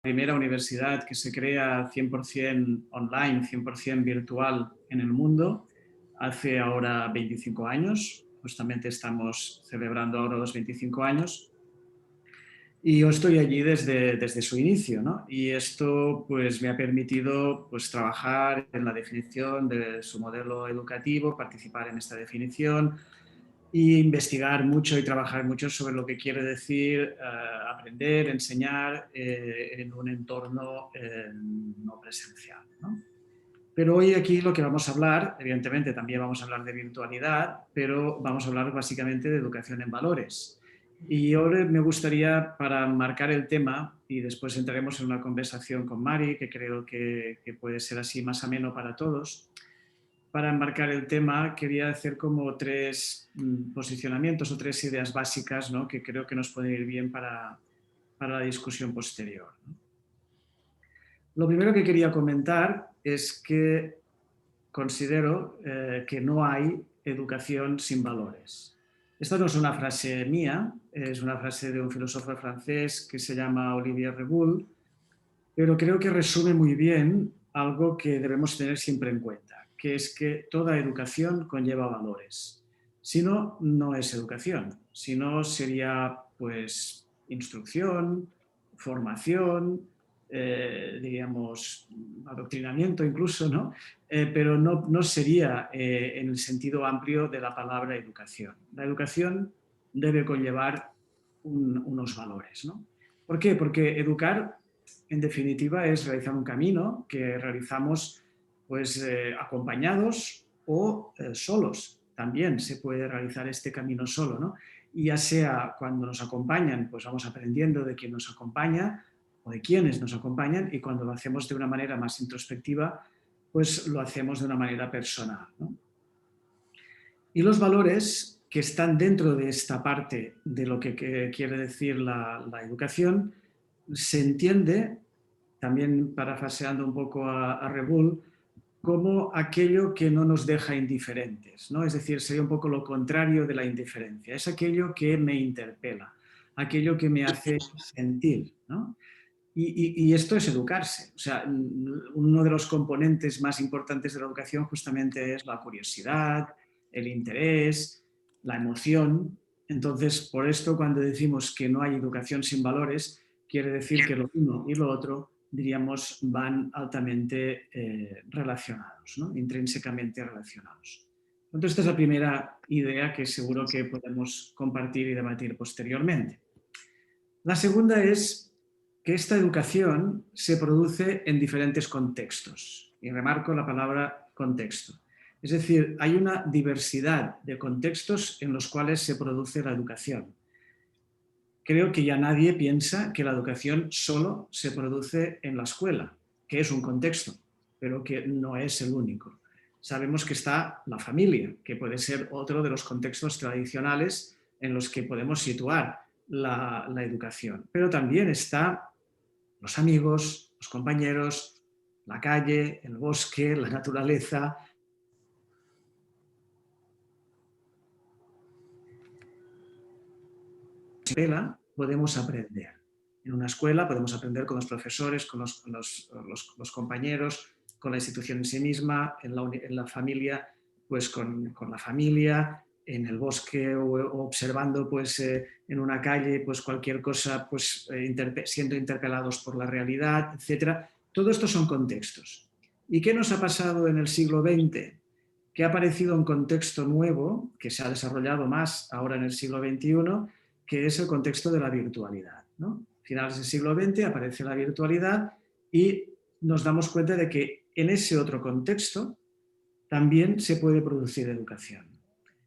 Primera universidad que se crea 100% online, 100% virtual en el mundo, hace ahora 25 años. Justamente estamos celebrando ahora los 25 años. Y yo estoy allí desde su inicio, ¿no? Y esto pues, me ha permitido pues, trabajar en la definición de su modelo educativo, participar en esta definición, y investigar mucho y trabajar mucho sobre lo que quiere decir aprender, enseñar en un entorno no presencial, ¿no? Pero hoy aquí lo que vamos a hablar, evidentemente también vamos a hablar de virtualidad, pero vamos a hablar básicamente de educación en valores. Y ahora me gustaría, para marcar el tema, y después entraremos en una conversación con Mari, que creo que puede ser así más ameno para todos, para enmarcar el tema, quería hacer como tres posicionamientos o tres ideas básicas, ¿no?, que creo que nos pueden ir bien para la discusión posterior, ¿no? Lo primero que quería comentar es que considero que no hay educación sin valores. Esta no es una frase mía, es una frase de un filósofo francés que se llama Olivier Regoul, pero creo que resume muy bien algo que debemos tener siempre en cuenta, que es que toda educación conlleva valores. Si no, no es educación. Si no, sería pues instrucción, formación, diríamos, adoctrinamiento incluso, ¿no? Pero no sería en el sentido amplio de la palabra educación. La educación debe conllevar unos valores, ¿no? ¿Por qué? Porque educar, en definitiva, es realizar un camino que realizamos pues, acompañados o solos. También se puede realizar este camino solo, ¿no? Y ya sea cuando nos acompañan, pues vamos aprendiendo de quién nos acompaña o de quiénes nos acompañan, y cuando lo hacemos de una manera más introspectiva, pues lo hacemos de una manera personal, ¿no? Y los valores que están dentro de esta parte de lo que quiere decir la educación se entiende, también parafraseando un poco a Regoul, como aquello que no nos deja indiferentes, ¿no? Es decir, sería un poco lo contrario de la indiferencia, es aquello que me interpela, aquello que me hace sentir, ¿no? Y esto es educarse. O sea, uno de los componentes más importantes de la educación justamente es la curiosidad, el interés, la emoción. Entonces, por esto, cuando decimos que no hay educación sin valores, quiere decir que lo uno y lo otro, diríamos, van altamente relacionados, ¿no?, intrínsecamente relacionados. Entonces, esta es la primera idea que seguro que podemos compartir y debatir posteriormente. La segunda es que esta educación se produce en diferentes contextos, y remarco la palabra contexto. Es decir, hay una diversidad de contextos en los cuales se produce la educación. Creo que ya nadie piensa que la educación solo se produce en la escuela, que es un contexto, pero que no es el único. Sabemos que está la familia, que puede ser otro de los contextos tradicionales en los que podemos situar la educación, pero también está los amigos, los compañeros, la calle, el bosque, la naturaleza. Podemos aprender. En una escuela podemos aprender con los profesores, con los compañeros, con la institución en sí misma, en la familia, pues con la familia, en el bosque o observando pues, en una calle pues, cualquier cosa, pues, siendo interpelados por la realidad, etc. Todo esto son contextos. ¿Y qué nos ha pasado en el siglo XX? Que ha aparecido un contexto nuevo, que se ha desarrollado más ahora en el siglo XXI, que es el contexto de la virtualidad, ¿no? A finales del siglo XX aparece la virtualidad y nos damos cuenta de que en ese otro contexto también se puede producir educación.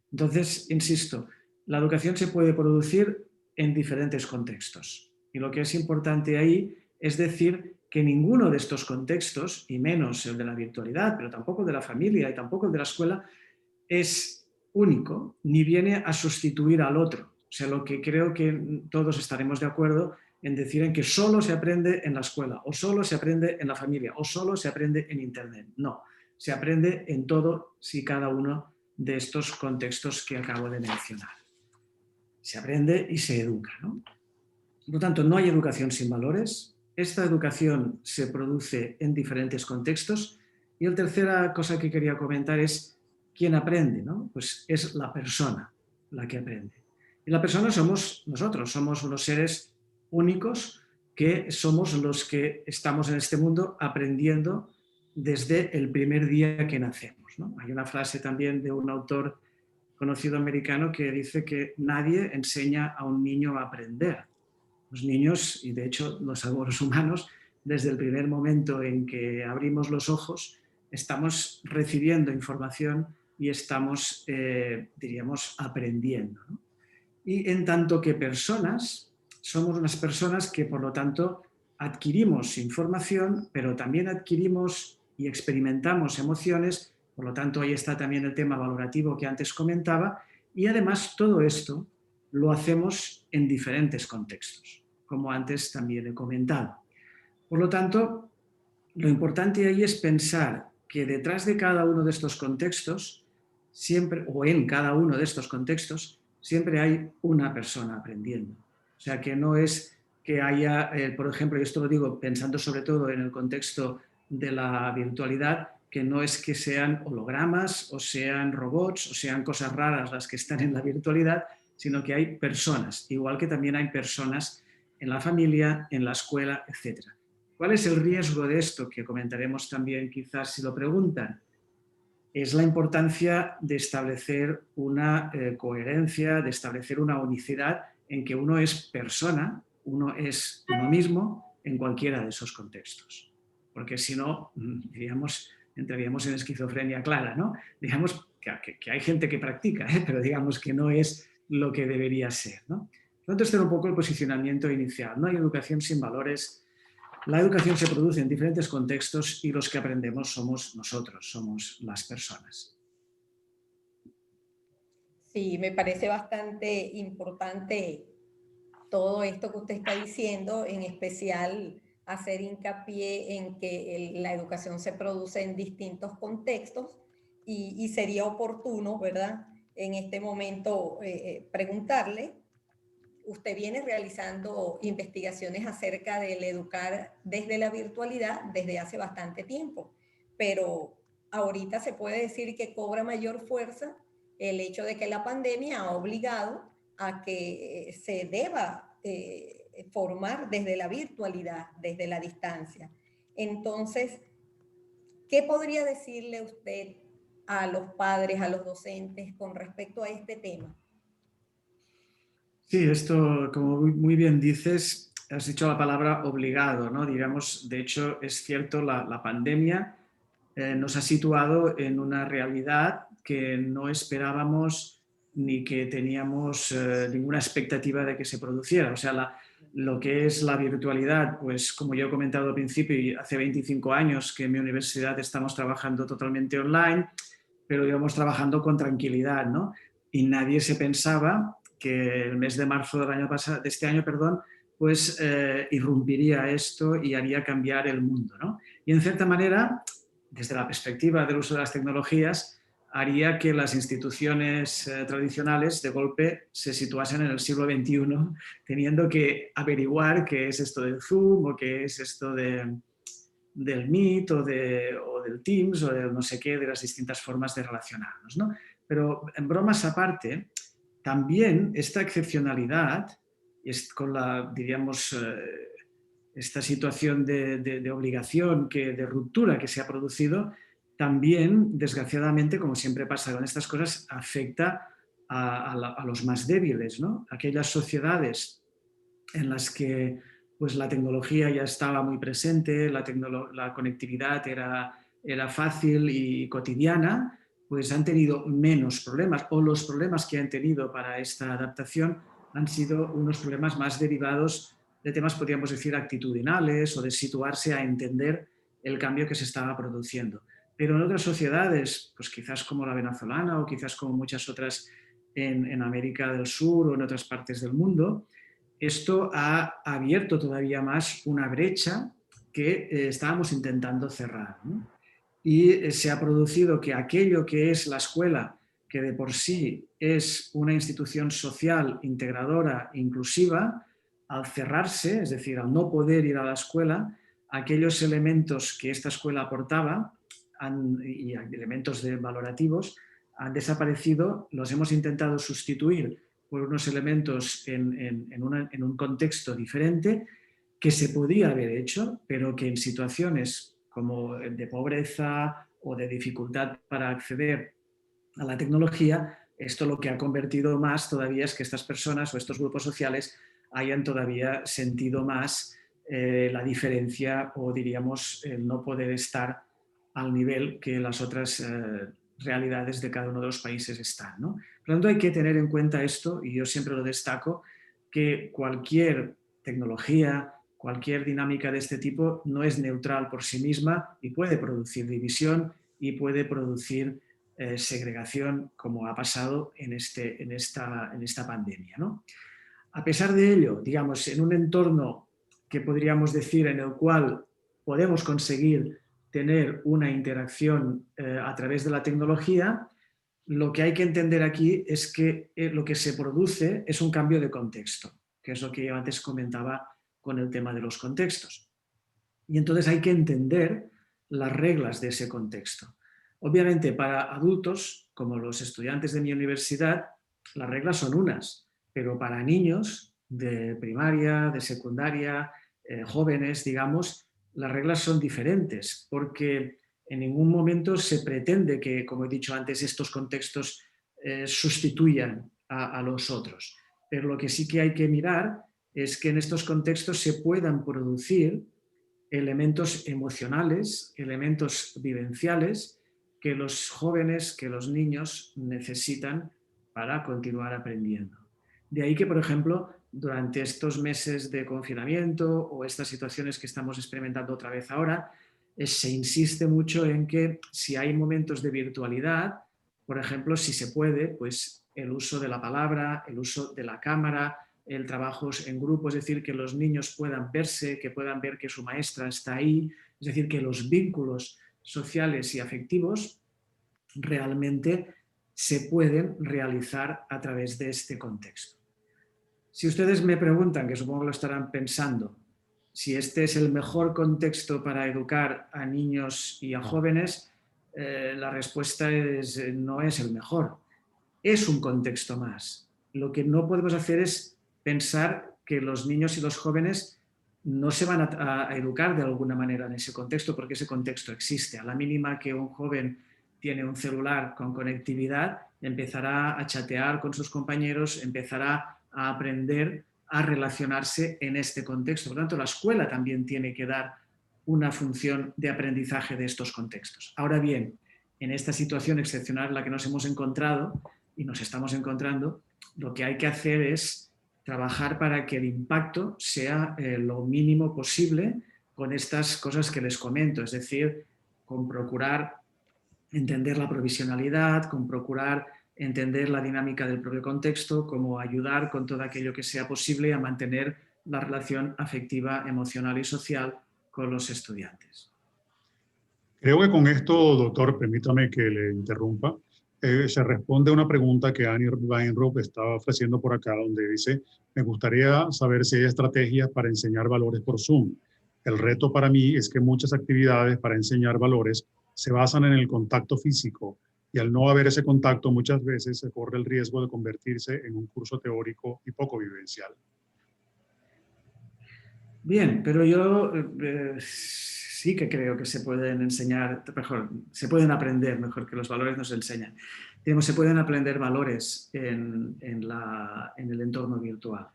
Entonces, insisto, la educación se puede producir en diferentes contextos. Y lo que es importante ahí es decir que ninguno de estos contextos, y menos el de la virtualidad, pero tampoco el de la familia y tampoco el de la escuela, es único ni viene a sustituir al otro. O sea, lo que creo que todos estaremos de acuerdo en decir en que solo se aprende en la escuela, o solo se aprende en la familia, o solo se aprende en Internet. No, se aprende en todo y cada uno de estos contextos que acabo de mencionar. Se aprende y se educa, ¿no? Por lo tanto, no hay educación sin valores, esta educación se produce en diferentes contextos. Y la tercera cosa que quería comentar es quién aprende, ¿no? Pues es la persona la que aprende. Y la persona somos nosotros, somos unos seres únicos que somos los que estamos en este mundo aprendiendo desde el primer día que nacemos, ¿no? Hay una frase también de un autor conocido americano que dice que nadie enseña a un niño a aprender. Los niños, y de hecho los abuelos humanos, desde el primer momento en que abrimos los ojos, estamos recibiendo información y estamos, diríamos, aprendiendo, ¿no? Y en tanto que personas, somos unas personas que por lo tanto adquirimos información, pero también adquirimos y experimentamos emociones, por lo tanto ahí está también el tema valorativo que antes comentaba, y además todo esto lo hacemos en diferentes contextos, como antes también he comentado. Por lo tanto, lo importante ahí es pensar que detrás de cada uno de estos contextos, siempre, o en cada uno de estos contextos, siempre hay una persona aprendiendo. O sea, que no es que haya, por ejemplo, y esto lo digo pensando sobre todo en el contexto de la virtualidad, que no es que sean hologramas o sean robots o sean cosas raras las que están en la virtualidad, sino que hay personas, igual que también hay personas en la familia, en la escuela, etc. ¿Cuál es el riesgo de esto? Que comentaremos también quizás si lo preguntan. Es la importancia de establecer una coherencia, de establecer una unicidad en que uno es persona, uno es uno mismo en cualquiera de esos contextos. Porque si no, diríamos, entraríamos en esquizofrenia clara, ¿no? Digamos que hay gente que practica, pero digamos que no es lo que debería ser, ¿no? Por lo tanto, este era un poco el posicionamiento inicial. No hay educación sin valores. La educación se produce en diferentes contextos y los que aprendemos somos nosotros, somos las personas. Sí, me parece bastante importante todo esto que usted está diciendo, en especial hacer hincapié en que la educación se produce en distintos contextos y sería oportuno, ¿verdad? En este momento preguntarle, usted viene realizando investigaciones acerca del educar desde la virtualidad desde hace bastante tiempo, pero ahorita se puede decir que cobra mayor fuerza el hecho de que la pandemia ha obligado a que se deba formar desde la virtualidad, desde la distancia. Entonces, ¿qué podría decirle usted a los padres, a los docentes con respecto a este tema? Sí, esto, como muy bien dices, has dicho la palabra obligado, ¿no? Digamos, de hecho, es cierto, la pandemia nos ha situado en una realidad que no esperábamos ni que teníamos ninguna expectativa de que se produciera. O sea, lo que es la virtualidad, pues como yo he comentado al principio, y hace 25 años que en mi universidad estamos trabajando totalmente online, pero íbamos trabajando con tranquilidad, ¿no? Y nadie se pensaba que el mes de marzo del año pasado, de este año, perdón, pues irrumpiría esto y haría cambiar el mundo, ¿no? Y en cierta manera, desde la perspectiva del uso de las tecnologías, haría que las instituciones tradicionales de golpe se situasen en el siglo XXI, teniendo que averiguar qué es esto del Zoom o qué es esto del Meet o del Teams o del no sé qué, de las distintas formas de relacionarnos, ¿no? Pero en bromas aparte, también esta excepcionalidad, con la, diríamos, esta situación de obligación, de ruptura que se ha producido, también, desgraciadamente, como siempre pasa con estas cosas, afecta a los más débiles, ¿no? Aquellas sociedades en las que pues, la tecnología ya estaba muy presente, la conectividad era fácil y cotidiana, pues han tenido menos problemas, o los problemas que han tenido para esta adaptación han sido unos problemas más derivados de temas, podríamos decir, actitudinales o de situarse a entender el cambio que se estaba produciendo. Pero en otras sociedades, pues quizás como la venezolana o quizás como muchas otras en América del Sur o en otras partes del mundo, esto ha abierto todavía más una brecha que estábamos intentando cerrar, ¿no? Y se ha producido que aquello que es la escuela, que de por sí es una institución social integradora, inclusiva, al cerrarse, es decir, al no poder ir a la escuela, aquellos elementos que esta escuela aportaba y elementos valorativos han desaparecido, los hemos intentado sustituir por unos elementos en un contexto diferente que se podía haber hecho, pero que en situaciones como de pobreza o de dificultad para acceder a la tecnología, esto lo que ha convertido más todavía es que estas personas o estos grupos sociales hayan todavía sentido más la diferencia o diríamos el no poder estar al nivel que las otras realidades de cada uno de los países están, ¿no? Por lo tanto, hay que tener en cuenta esto, y yo siempre lo destaco, que cualquier tecnología, cualquier dinámica de este tipo no es neutral por sí misma y puede producir división y puede producir segregación, como ha pasado en esta pandemia, ¿no? A pesar de ello, digamos, en un entorno que podríamos decir en el cual podemos conseguir tener una interacción a través de la tecnología, lo que hay que entender aquí es que lo que se produce es un cambio de contexto, que es lo que yo antes comentaba con el tema de los contextos. Y entonces hay que entender las reglas de ese contexto. Obviamente, para adultos, como los estudiantes de mi universidad, las reglas son unas, pero para niños de primaria, de secundaria, jóvenes, digamos, las reglas son diferentes, porque en ningún momento se pretende que, como he dicho antes, estos contextos sustituyan a los otros. Pero lo que sí que hay que mirar es que en estos contextos se puedan producir elementos emocionales, elementos vivenciales que los jóvenes, que los niños necesitan para continuar aprendiendo. De ahí que, por ejemplo, durante estos meses de confinamiento o estas situaciones que estamos experimentando otra vez ahora, se insiste mucho en que si hay momentos de virtualidad, por ejemplo, si se puede, pues el uso de la palabra, el uso de la cámara, el trabajo en grupo, es decir, que los niños puedan verse, que puedan ver que su maestra está ahí, es decir, que los vínculos sociales y afectivos realmente se pueden realizar a través de este contexto. Si ustedes me preguntan, que supongo que lo estarán pensando, si este es el mejor contexto para educar a niños y a jóvenes, la respuesta es no es el mejor. Es un contexto más. Lo que no podemos hacer es pensar que los niños y los jóvenes no se van a educar de alguna manera en ese contexto, porque ese contexto existe. A la mínima que un joven tiene un celular con conectividad, empezará a chatear con sus compañeros, empezará a aprender a relacionarse en este contexto. Por lo tanto, la escuela también tiene que dar una función de aprendizaje de estos contextos. Ahora bien, en esta situación excepcional en la que nos hemos encontrado y nos estamos encontrando, lo que hay que hacer es trabajar para que el impacto sea lo mínimo posible con estas cosas que les comento, es decir, con procurar entender la provisionalidad, con procurar entender la dinámica del propio contexto, como ayudar con todo aquello que sea posible a mantener la relación afectiva, emocional y social con los estudiantes. Creo que con esto, doctor, permítame que le interrumpa, se responde a una pregunta que Annie Weinrop estaba ofreciendo por acá, donde dice, me gustaría saber si hay estrategias para enseñar valores por Zoom. El reto para mí es que muchas actividades para enseñar valores se basan en el contacto físico y al no haber ese contacto muchas veces se corre el riesgo de convertirse en un curso teórico y poco vivencial. Bien, pero yo sí que creo que se pueden enseñar, mejor, se pueden aprender mejor que los valores nos enseñan. Digamos, se pueden aprender valores en el entorno virtual.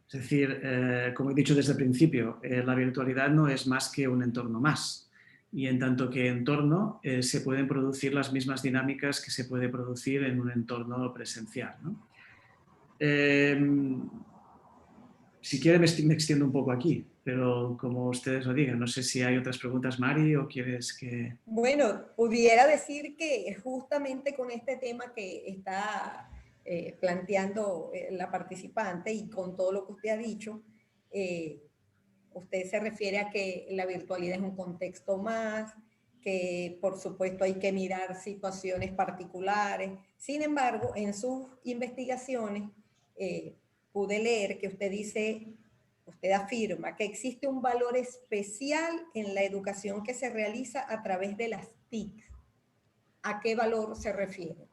Es decir, como he dicho desde el principio, la virtualidad no es más que un entorno más. Y en tanto que entorno se pueden producir las mismas dinámicas que se puede producir en un entorno presencial, ¿no? Si quiere me extiendo un poco aquí, pero como ustedes lo digan, no sé si hay otras preguntas, Mari, o quieres que... Bueno, pudiera decir que justamente con este tema que está planteando la participante y con todo lo que usted ha dicho, usted se refiere a que la virtualidad es un contexto más, que por supuesto hay que mirar situaciones particulares. Sin embargo, en sus investigaciones pude leer que usted dice usted afirma que existe un valor especial en la educación que se realiza a través de las TIC. ¿A qué valor se refiere?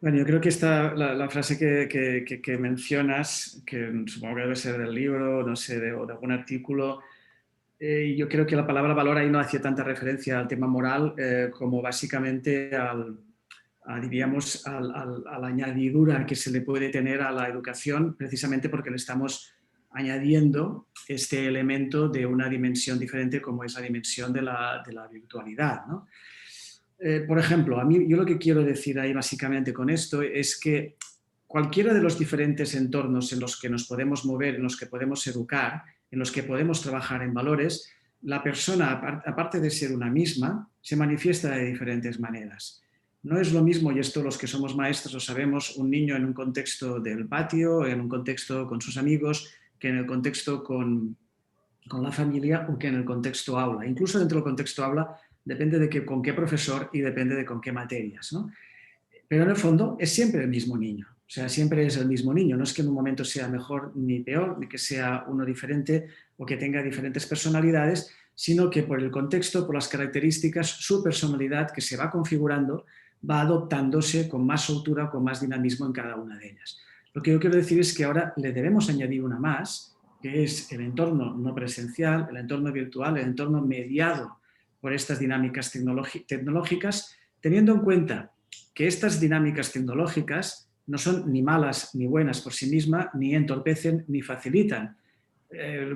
Bueno, yo creo que la frase que mencionas, que supongo que debe ser del libro, no sé, de algún artículo, yo creo que la palabra valor ahí no hacía tanta referencia al tema moral como básicamente diríamos, a la añadidura que se le puede tener a la educación, precisamente porque le estamos añadiendo este elemento de una dimensión diferente como es la dimensión de la virtualidad, ¿no? Por ejemplo, yo lo que quiero decir ahí básicamente con esto es que cualquiera de los diferentes entornos en los que nos podemos mover, en los que podemos educar, en los que podemos trabajar en valores, la persona, aparte de ser una misma, se manifiesta de diferentes maneras. No es lo mismo, y esto los que somos maestros lo sabemos, un niño en un contexto del patio, en un contexto con sus amigos, que en el contexto con la familia o que en el contexto aula. Incluso dentro del contexto aula depende de con qué profesor y depende de con qué materias, ¿no? Pero en el fondo es siempre el mismo niño, o sea, siempre es el mismo niño. No es que en un momento sea mejor ni peor, ni que sea uno diferente o que tenga diferentes personalidades, sino que por el contexto, por las características, su personalidad que se va configurando va adoptándose con más soltura, con más dinamismo en cada una de ellas. Lo que yo quiero decir es que ahora le debemos añadir una más, que es el entorno no presencial, el entorno virtual, el entorno mediado por estas dinámicas tecnológicas, teniendo en cuenta que estas dinámicas tecnológicas no son ni malas ni buenas por sí mismas, ni entorpecen ni facilitan.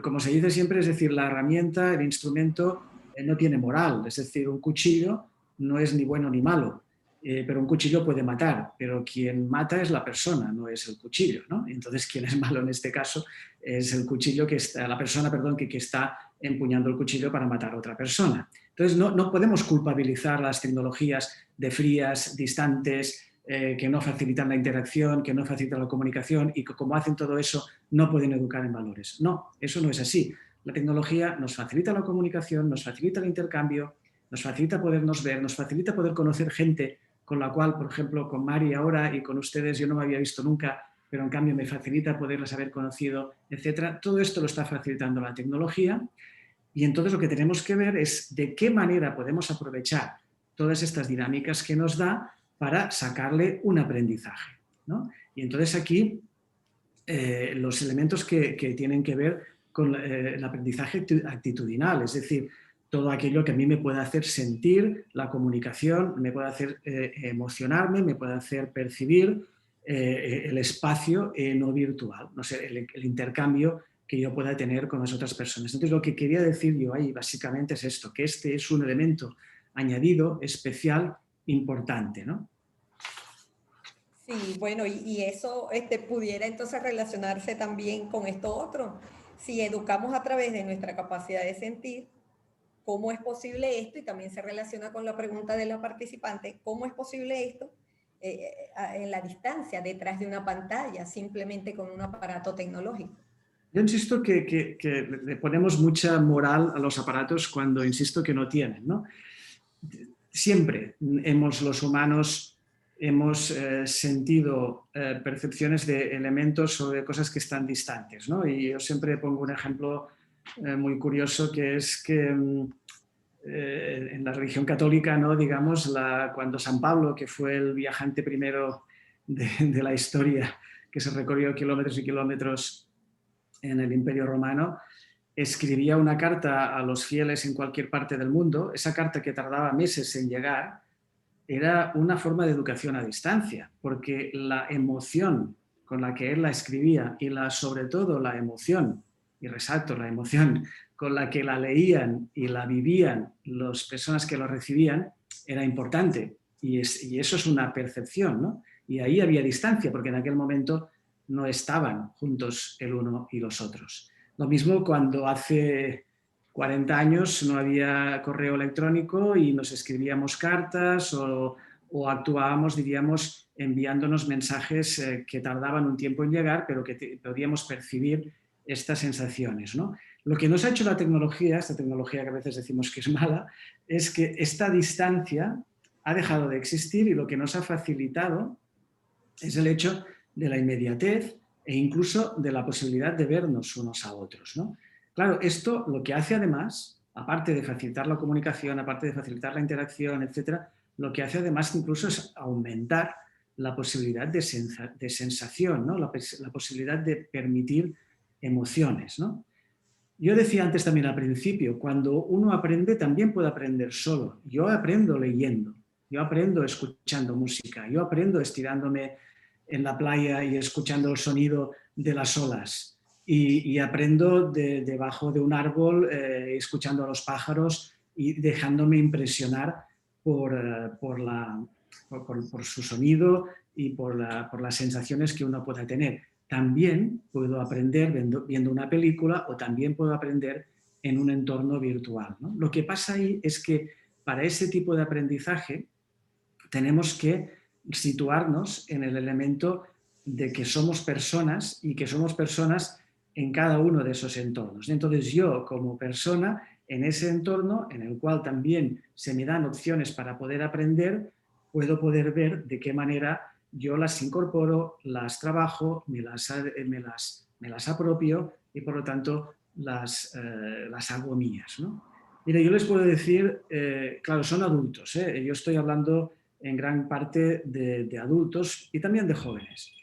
Como se dice siempre, es decir, la herramienta, el instrumento no tiene moral, es decir, un cuchillo no es ni bueno ni malo, pero un cuchillo puede matar, pero quien mata es la persona, no es el cuchillo, ¿no? Entonces, quien es malo en este caso es el cuchillo la persona, perdón, que está empuñando el cuchillo para matar a otra persona. Entonces, no podemos culpabilizar las tecnologías de frías, distantes, que no facilitan la interacción, que no facilitan la comunicación y que como hacen todo eso no pueden educar en valores. No, eso no es así. La tecnología nos facilita la comunicación, nos facilita el intercambio, nos facilita podernos ver, nos facilita poder conocer gente con la cual, por ejemplo, con Mari ahora y con ustedes yo no me había visto nunca, pero en cambio me facilita poderlas haber conocido, etc. Todo esto lo está facilitando la tecnología y entonces lo que tenemos que ver es de qué manera podemos aprovechar todas estas dinámicas que nos da para sacarle un aprendizaje, ¿no? Y entonces aquí los elementos que tienen que ver con el aprendizaje actitudinal, es decir, todo aquello que a mí me puede hacer sentir, la comunicación, me puede hacer emocionarme, me puede hacer percibir el espacio no virtual, no sé, el intercambio que yo pueda tener con las otras personas. Entonces, lo que quería decir yo ahí básicamente es esto, que este es un elemento añadido, especial, importante, ¿no? Sí, bueno, y eso pudiera entonces relacionarse también con esto otro. Si educamos a través de nuestra capacidad de sentir, ¿cómo es posible esto? Y también se relaciona con la pregunta de la participante, ¿cómo es posible esto en la distancia, detrás de una pantalla, simplemente con un aparato tecnológico? Yo insisto que le ponemos mucha moral a los aparatos cuando insisto que no tienen, ¿no? Siempre los humanos hemos sentido percepciones de elementos o de cosas que están distantes, ¿no? Y yo siempre pongo un ejemplo muy curioso que es que en la religión católica, ¿no? Digamos, cuando San Pablo, que fue el viajante primero de la historia, que se recorrió kilómetros y kilómetros en el Imperio Romano, escribía una carta a los fieles en cualquier parte del mundo. Esa carta, que tardaba meses en llegar, era una forma de educación a distancia, porque la emoción con la que él la escribía y sobre todo la emoción, y resalto la emoción, con la que la leían y la vivían las personas que lo recibían, era importante. Y eso es una percepción, ¿no? Y ahí había distancia, porque en aquel momento no estaban juntos el uno y los otros. Lo mismo cuando hace 40 años no había correo electrónico y nos escribíamos cartas o actuábamos, diríamos, enviándonos mensajes que tardaban un tiempo en llegar, pero que podíamos percibir estas sensaciones, ¿no? Lo que nos ha hecho la tecnología, esta tecnología que a veces decimos que es mala, es que esta distancia ha dejado de existir y lo que nos ha facilitado es el hecho de la inmediatez, e incluso de la posibilidad de vernos unos a otros, ¿no? Claro, esto lo que hace además, aparte de facilitar la comunicación, aparte de facilitar la interacción, etcétera, lo que hace además incluso es aumentar la posibilidad de sensación, ¿no? La posibilidad de permitir emociones, ¿no? Yo decía antes también al principio, cuando uno aprende también puede aprender solo. Yo aprendo leyendo, yo aprendo escuchando música, yo aprendo estirándome en la playa y escuchando el sonido de las olas. Y aprendo debajo de un árbol, escuchando a los pájaros y dejándome impresionar por su sonido y por las sensaciones que uno pueda tener. También puedo aprender viendo una película o también puedo aprender en un entorno virtual, ¿no? Lo que pasa ahí es que para ese tipo de aprendizaje tenemos que situarnos en el elemento de que somos personas y que somos personas en cada uno de esos entornos. Entonces yo, como persona, en ese entorno en el cual también se me dan opciones para poder aprender, puedo poder ver de qué manera yo las incorporo, las trabajo, me las apropio y por lo tanto las hago mías, ¿no? Mira, yo les puedo decir, claro, son adultos, yo estoy hablando en gran parte de adultos y también de jóvenes.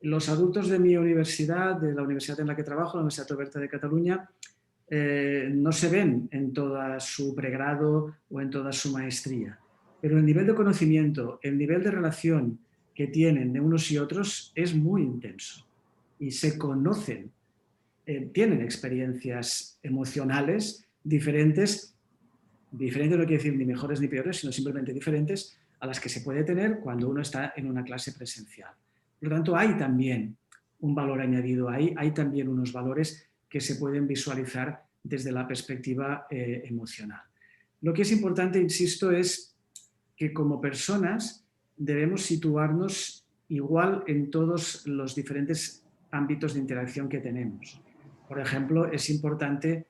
Los adultos de mi universidad, de la universidad en la que trabajo, la Universidad Oberta de Cataluña, no se ven en toda su pregrado o en toda su maestría. Pero el nivel de conocimiento, el nivel de relación que tienen de unos y otros es muy intenso. Y se conocen, tienen experiencias emocionales diferentes no quiere decir ni mejores ni peores, sino simplemente diferentes a las que se puede tener cuando uno está en una clase presencial. Por lo tanto, hay también un valor añadido ahí, hay también unos valores que se pueden visualizar desde la perspectiva emocional. Lo que es importante, insisto, es que como personas debemos situarnos igual en todos los diferentes ámbitos de interacción que tenemos. Por ejemplo, es importante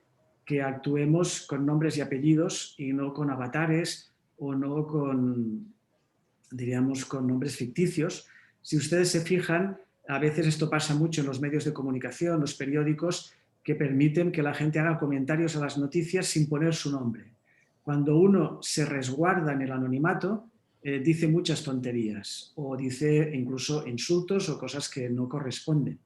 que actuemos con nombres y apellidos y no con avatares o no con, diríamos, con nombres ficticios. Si ustedes se fijan, a veces esto pasa mucho en los medios de comunicación, los periódicos, que permiten que la gente haga comentarios a las noticias sin poner su nombre. Cuando uno se resguarda en el anonimato, dice muchas tonterías o dice incluso insultos o cosas que no corresponden.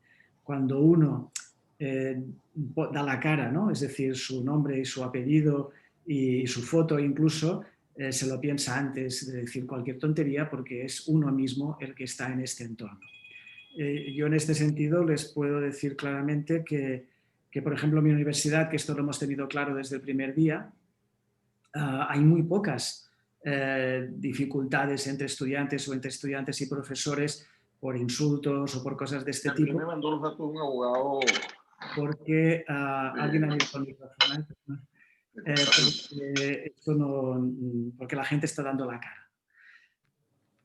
Cuando uno da la cara, ¿no? Es decir, su nombre y su apellido y su foto incluso, se lo piensa antes de decir cualquier tontería porque es uno mismo el que está en este entorno. Yo en este sentido les puedo decir claramente que, por ejemplo, en mi universidad, que esto lo hemos tenido claro desde el primer día, hay muy pocas dificultades entre estudiantes o entre estudiantes y profesores por insultos o por cosas de este tipo. Me mandó los datos de un abogado. Porque alguien ha abierto el micrófono, porque la gente está dando la cara.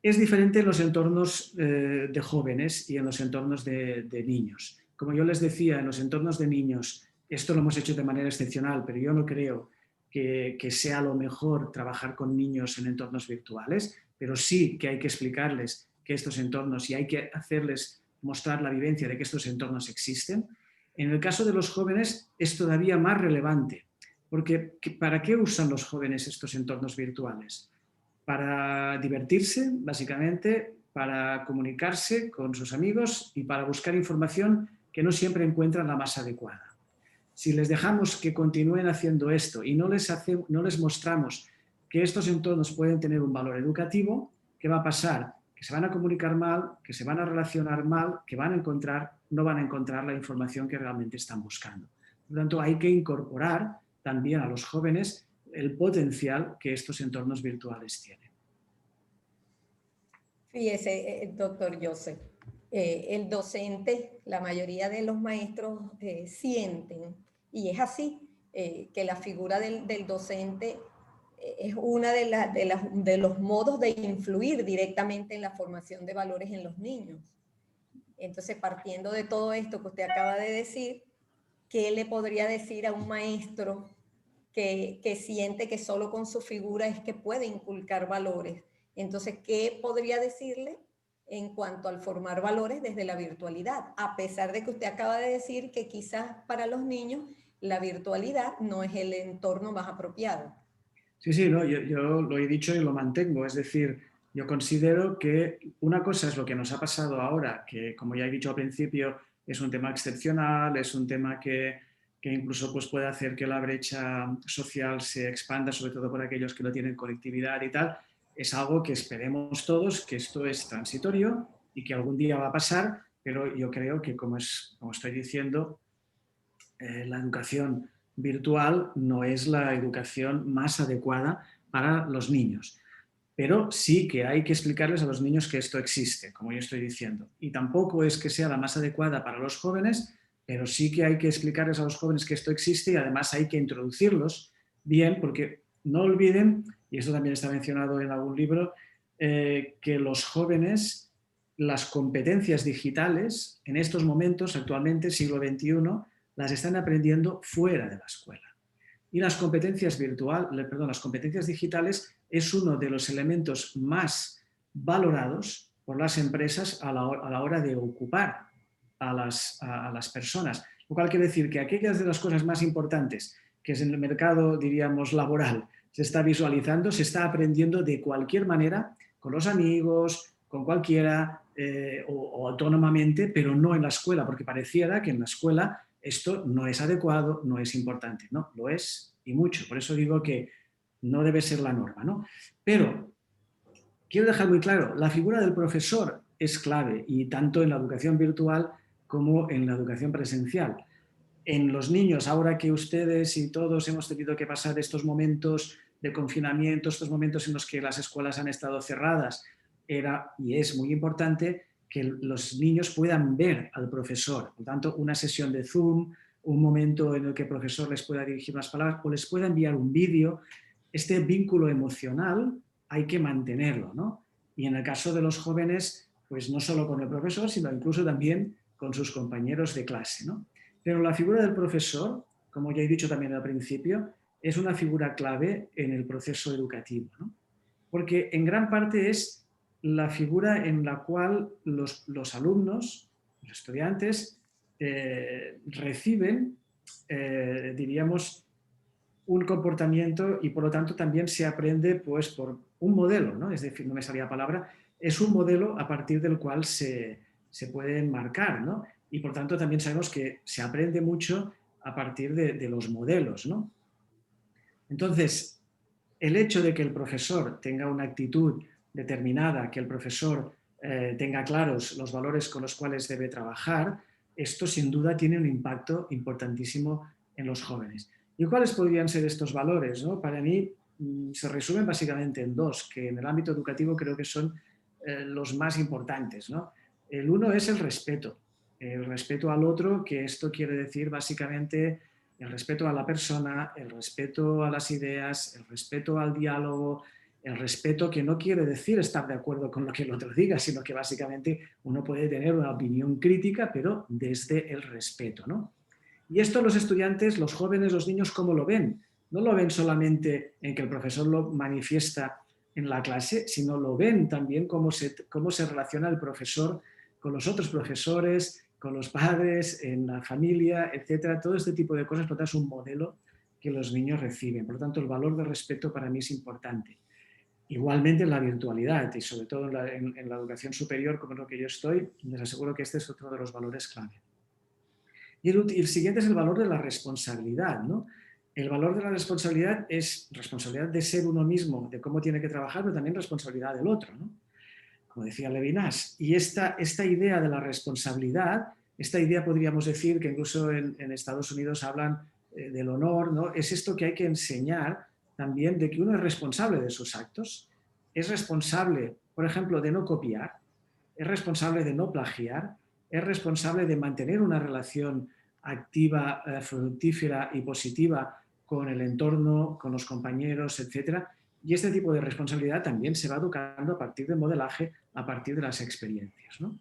Es diferente en los entornos de jóvenes y en los entornos de niños. Como yo les decía, en los entornos de niños, esto lo hemos hecho de manera excepcional, pero yo no creo que sea lo mejor trabajar con niños en entornos virtuales, pero sí que hay que explicarles que estos entornos y hay que hacerles mostrar la vivencia de que estos entornos existen. En el caso de los jóvenes es todavía más relevante, porque ¿para qué usan los jóvenes estos entornos virtuales? Para divertirse, básicamente, para comunicarse con sus amigos y para buscar información que no siempre encuentran la más adecuada. Si les dejamos que continúen haciendo esto y no les mostramos que estos entornos pueden tener un valor educativo, ¿qué va a pasar? Que se van a comunicar mal, que se van a relacionar mal, que no van a encontrar la información que realmente están buscando. Por lo tanto, hay que incorporar también a los jóvenes el potencial que estos entornos virtuales tienen. Fíjese, doctor Joseph, el docente, la mayoría de los maestros sienten, y es así, que la figura del docente es una de los modos de influir directamente en la formación de valores en los niños. Entonces, partiendo de todo esto que usted acaba de decir, ¿qué le podría decir a un maestro que siente que solo con su figura es que puede inculcar valores? Entonces, ¿qué podría decirle en cuanto al formar valores desde la virtualidad, a pesar de que usted acaba de decir que quizás para los niños la virtualidad no es el entorno más apropiado. Sí, sí, no, yo lo he dicho y lo mantengo. Es decir, yo considero que una cosa es lo que nos ha pasado ahora, que como ya he dicho al principio, es un tema excepcional, es un tema que incluso pues, puede hacer que la brecha social se expanda, sobre todo por aquellos que no tienen conectividad y tal. Es algo que esperemos todos, que esto es transitorio y que algún día va a pasar, pero yo creo que, como estoy diciendo, la educación virtual no es la educación más adecuada para los niños. Pero sí que hay que explicarles a los niños que esto existe, como yo estoy diciendo. Y tampoco es que sea la más adecuada para los jóvenes, pero sí que hay que explicarles a los jóvenes que esto existe y además hay que introducirlos bien, porque no olviden, y esto también está mencionado en algún libro, que los jóvenes, las competencias digitales, en estos momentos, actualmente, siglo XXI, las están aprendiendo fuera de la escuela. Y las competencias las competencias digitales es uno de los elementos más valorados por las empresas a la hora de ocupar a las personas. Lo cual quiere decir que aquellas de las cosas más importantes que es en el mercado, diríamos, laboral, se está visualizando, se está aprendiendo de cualquier manera, con los amigos, con cualquiera, o autónomamente, pero no en la escuela, porque pareciera que en la escuela esto no es adecuado, no es importante. No, lo es y mucho. Por eso digo que no debe ser la norma, ¿no? Pero quiero dejar muy claro, la figura del profesor es clave, y tanto en la educación virtual como en la educación presencial. En los niños, ahora que ustedes y todos hemos tenido que pasar estos momentos de confinamiento, estos momentos en los que las escuelas han estado cerradas, era y es muy importante que los niños puedan ver al profesor. Por tanto, una sesión de Zoom, un momento en el que el profesor les pueda dirigir unas palabras o les pueda enviar un vídeo. Este vínculo emocional hay que mantenerlo, ¿no? Y en el caso de los jóvenes, pues no solo con el profesor, sino incluso también con sus compañeros de clase, ¿no? Pero la figura del profesor, como ya he dicho también al principio, es una figura clave en el proceso educativo, ¿no? Porque en gran parte es la figura en la cual los alumnos, los estudiantes, reciben, diríamos, un comportamiento y por lo tanto también se aprende pues, por un modelo, ¿no? Es decir, no me salía la palabra, es un modelo a partir del cual se puede enmarcar, ¿no? Y por tanto también sabemos que se aprende mucho a partir de los modelos, ¿no? Entonces, el hecho de que el profesor tenga una actitud determinada, que el profesor tenga claros los valores con los cuales debe trabajar, esto sin duda tiene un impacto importantísimo en los jóvenes. ¿Y cuáles podrían ser estos valores, ¿no? Para mí se resumen básicamente en dos, que en el ámbito educativo creo que son los más importantes, ¿no? El uno es el respeto al otro, que esto quiere decir básicamente el respeto a la persona, el respeto a las ideas, el respeto al diálogo, el respeto que no quiere decir estar de acuerdo con lo que el otro diga, sino que básicamente uno puede tener una opinión crítica, pero desde el respeto, ¿no? Y esto los estudiantes, los jóvenes, los niños, ¿cómo lo ven? No lo ven solamente en que el profesor lo manifiesta en la clase, sino lo ven también cómo se relaciona el profesor con los otros profesores, con los padres, en la familia, etcétera. Todo este tipo de cosas, por lo tanto, es un modelo que los niños reciben. Por lo tanto, el valor de respeto para mí es importante. Igualmente en la virtualidad y sobre todo en la educación superior, como es lo que yo estoy, les aseguro que este es otro de los valores clave. Y el siguiente es el valor de la responsabilidad, ¿no? El valor de la responsabilidad es responsabilidad de ser uno mismo, de cómo tiene que trabajar, pero también responsabilidad del otro, ¿no? Como decía Levinas. Y esta idea de la responsabilidad, esta idea podríamos decir que incluso en Estados Unidos hablan del honor, ¿no? Es esto que hay que enseñar también de que uno es responsable de sus actos, es responsable, por ejemplo, de no copiar, es responsable de no plagiar, es responsable de mantener una relación activa, fructífera y positiva con el entorno, con los compañeros, etc. Y este tipo de responsabilidad también se va educando a partir del modelaje, a partir de las experiencias, ¿no?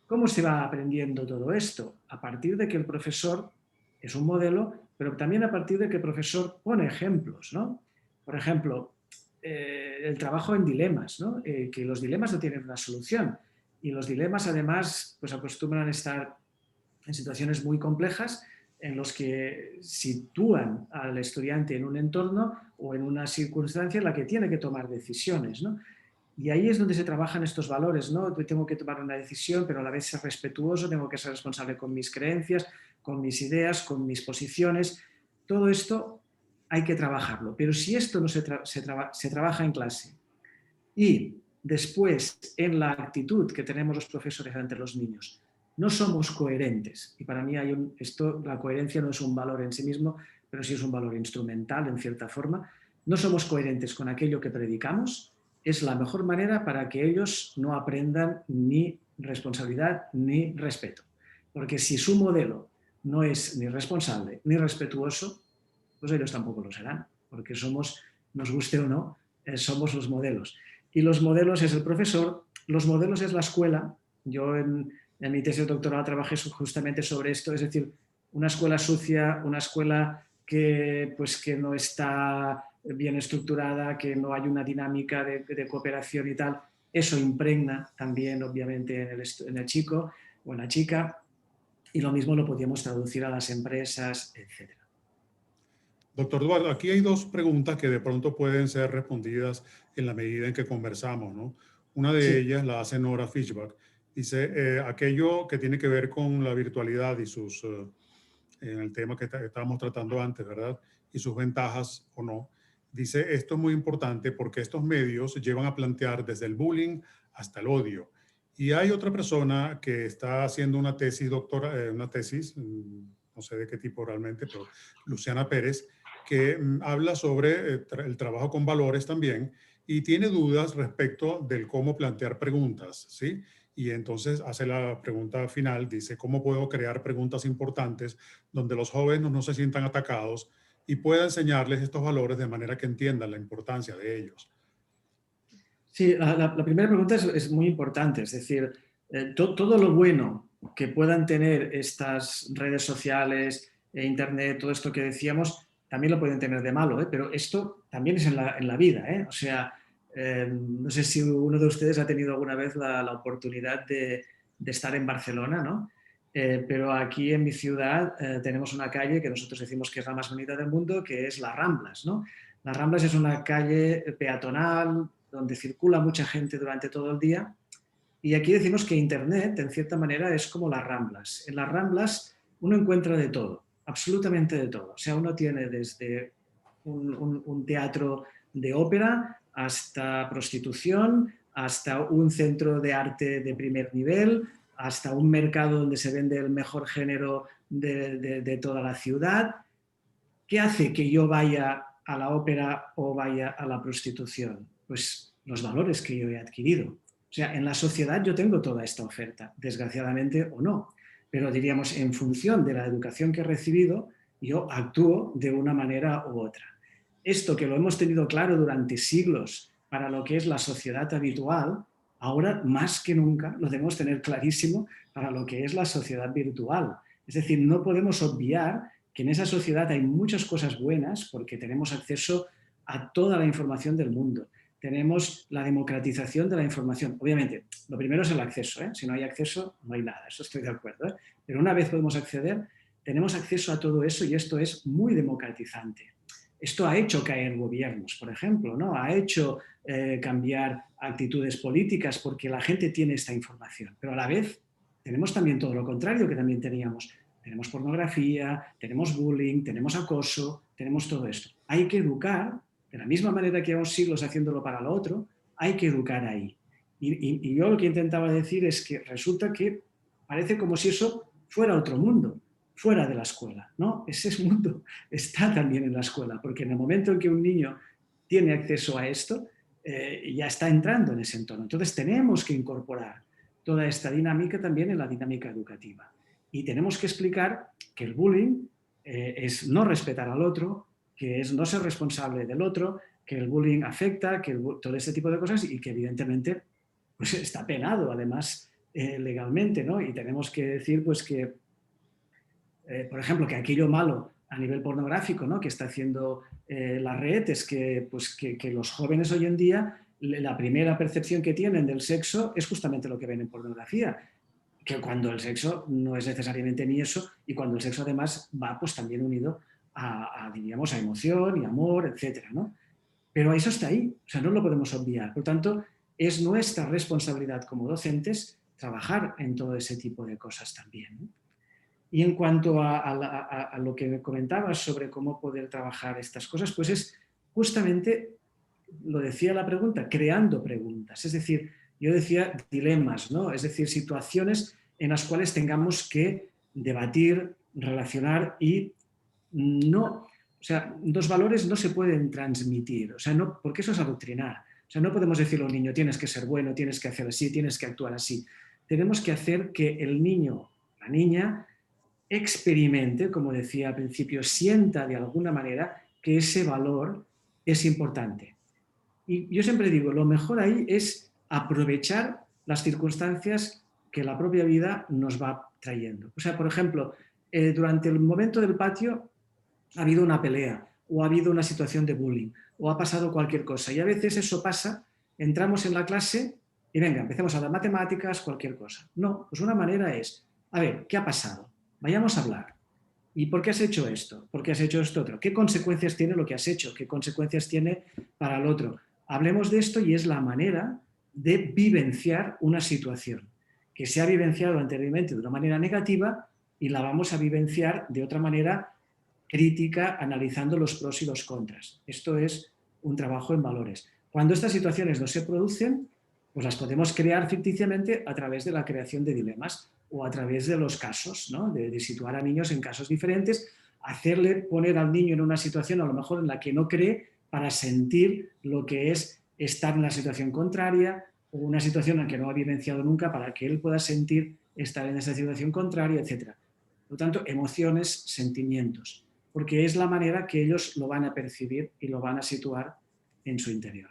¿Cómo se va aprendiendo todo esto? A partir de que el profesor es un modelo, pero también a partir de que el profesor pone ejemplos, ¿no? Por ejemplo, el trabajo en dilemas, ¿no? Que los dilemas no tienen una solución. Y los dilemas, además, pues acostumbran a estar en situaciones muy complejas en los que sitúan al estudiante en un entorno o en una circunstancia en la que tiene que tomar decisiones, ¿no? Y ahí es donde se trabajan estos valores, ¿no? Tengo que tomar una decisión, pero a la vez ser respetuoso, tengo que ser responsable con mis creencias, con mis ideas, con mis posiciones. Todo esto hay que trabajarlo, pero si esto no se trabaja en clase y después en la actitud que tenemos los profesores ante los niños, no somos coherentes, y para mí la coherencia no es un valor en sí mismo, pero sí es un valor instrumental en cierta forma, no somos coherentes con aquello que predicamos, es la mejor manera para que ellos no aprendan ni responsabilidad ni respeto. Porque si su modelo no es ni responsable ni respetuoso, pues ellos tampoco lo serán, porque somos, nos guste o no, somos los modelos. Y los modelos es el profesor, los modelos es la escuela. Yo en mi tesis de doctorado trabajé justamente sobre esto, es decir, una escuela sucia, una escuela que no está bien estructurada, que no hay una dinámica de cooperación y tal, eso impregna también, obviamente, en el chico o en la chica, y lo mismo lo podíamos traducir a las empresas, etc. Doctor Eduardo, aquí hay dos preguntas que de pronto pueden ser respondidas en la medida en que conversamos, ¿no? Una de Sí. ellas la hace Nora Fishback. Dice, aquello que tiene que ver con la virtualidad y sus, en el tema que estábamos tratando antes, ¿verdad? Y sus ventajas o no. Dice, esto es muy importante porque estos medios llevan a plantear desde el bullying hasta el odio. Y hay otra persona que está haciendo una tesis, doctora, una tesis, no sé de qué tipo realmente, pero Luciana Pérez, que habla sobre el trabajo con valores también y tiene dudas respecto del cómo plantear preguntas, ¿sí? Y entonces hace la pregunta final, dice, ¿cómo puedo crear preguntas importantes donde los jóvenes no se sientan atacados y pueda enseñarles estos valores de manera que entiendan la importancia de ellos? Sí, la primera pregunta es muy importante, es decir, todo lo bueno que puedan tener estas redes sociales, internet, todo esto que decíamos, también lo pueden tener de malo, ¿eh? Pero esto también es en la vida, ¿eh? O sea, no sé si uno de ustedes ha tenido alguna vez la oportunidad de estar en Barcelona, ¿no? Pero aquí en mi ciudad tenemos una calle que nosotros decimos que es la más bonita del mundo, que es Las Ramblas, ¿no? Las Ramblas es una calle peatonal donde circula mucha gente durante todo el día, y aquí decimos que Internet, en cierta manera, es como las Ramblas. En las Ramblas uno encuentra de todo, absolutamente de todo. O sea, uno tiene desde un teatro de ópera hasta prostitución, hasta un centro de arte de primer nivel, hasta un mercado donde se vende el mejor género de toda la ciudad. ¿Qué hace que yo vaya a la ópera o vaya a la prostitución? Pues los valores que yo he adquirido. O sea, en la sociedad yo tengo toda esta oferta, desgraciadamente o no, pero diríamos, en función de la educación que he recibido, yo actúo de una manera u otra. Esto que lo hemos tenido claro durante siglos para lo que es la sociedad habitual, ahora más que nunca lo debemos tener clarísimo para lo que es la sociedad virtual. Es decir, no podemos obviar que en esa sociedad hay muchas cosas buenas porque tenemos acceso a toda la información del mundo. Tenemos la democratización de la información. Obviamente, lo primero es el acceso, ¿eh? Si no hay acceso, no hay nada, eso estoy de acuerdo, ¿eh? Pero una vez podemos acceder, tenemos acceso a todo eso y esto es muy democratizante. Esto ha hecho caer gobiernos, por ejemplo, ¿no? Ha hecho cambiar actitudes políticas porque la gente tiene esta información. Pero a la vez tenemos también todo lo contrario que también teníamos. Tenemos pornografía, tenemos bullying, tenemos acoso, tenemos todo esto. Hay que educar, de la misma manera que llevamos siglos haciéndolo para lo otro, hay que educar ahí. Y yo lo que intentaba decir es que resulta que parece como si eso fuera otro mundo, fuera de la escuela, ¿no? Ese mundo está también en la escuela, porque en el momento en que un niño tiene acceso a esto, ya está entrando en ese entorno. Entonces tenemos que incorporar toda esta dinámica también en la dinámica educativa. Y tenemos que explicar que el bullying es no respetar al otro, que es no ser responsable del otro, que el bullying afecta, que todo este tipo de cosas y que evidentemente pues, está penado además legalmente, ¿no? Y tenemos que decir pues que, por ejemplo, que aquello malo a nivel pornográfico, ¿no? Que está haciendo la red es que, pues, que los jóvenes hoy en día la primera percepción que tienen del sexo es justamente lo que ven en pornografía, que cuando el sexo no es necesariamente ni eso, y cuando el sexo además va pues también unido diríamos, a emoción y amor, etcétera, ¿no? Pero eso está ahí, o sea, no lo podemos obviar. Por tanto, es nuestra responsabilidad como docentes trabajar en todo ese tipo de cosas también, ¿no? Y en cuanto a lo que me comentabas sobre cómo poder trabajar estas cosas, pues es justamente, lo decía la pregunta, creando preguntas. Es decir, yo decía dilemas, ¿no? Es decir, situaciones en las cuales tengamos que debatir, relacionar y no, o sea, dos valores no se pueden transmitir, o sea, no, porque eso es adoctrinar. O sea, no podemos decirle a un niño, tienes que ser bueno, tienes que hacer así, tienes que actuar así. Tenemos que hacer que el niño, la niña, experimente, como decía al principio, sienta de alguna manera que ese valor es importante. Y yo siempre digo, lo mejor ahí es aprovechar las circunstancias que la propia vida nos va trayendo. O sea, por ejemplo, durante el momento del patio ha habido una pelea o ha habido una situación de bullying o ha pasado cualquier cosa. Y a veces eso pasa, entramos en la clase y venga, empecemos a dar matemáticas, cualquier cosa. No, pues una manera es, a ver, ¿qué ha pasado? Vayamos a hablar. ¿Y por qué has hecho esto? ¿Por qué has hecho esto otro? ¿Qué consecuencias tiene lo que has hecho? ¿Qué consecuencias tiene para el otro? Hablemos de esto y es la manera de vivenciar una situación que se ha vivenciado anteriormente de una manera negativa y la vamos a vivenciar de otra manera crítica, analizando los pros y los contras. Esto es un trabajo en valores. Cuando estas situaciones no se producen, pues las podemos crear ficticiamente a través de la creación de dilemas o a través de los casos, ¿no? de situar a niños en casos diferentes, hacerle poner al niño en una situación a lo mejor en la que no cree para sentir lo que es estar en la situación contraria o una situación en la que no ha vivenciado nunca para que él pueda sentir estar en esa situación contraria, etc. Por lo tanto, emociones, sentimientos, porque es la manera que ellos lo van a percibir y lo van a situar en su interior.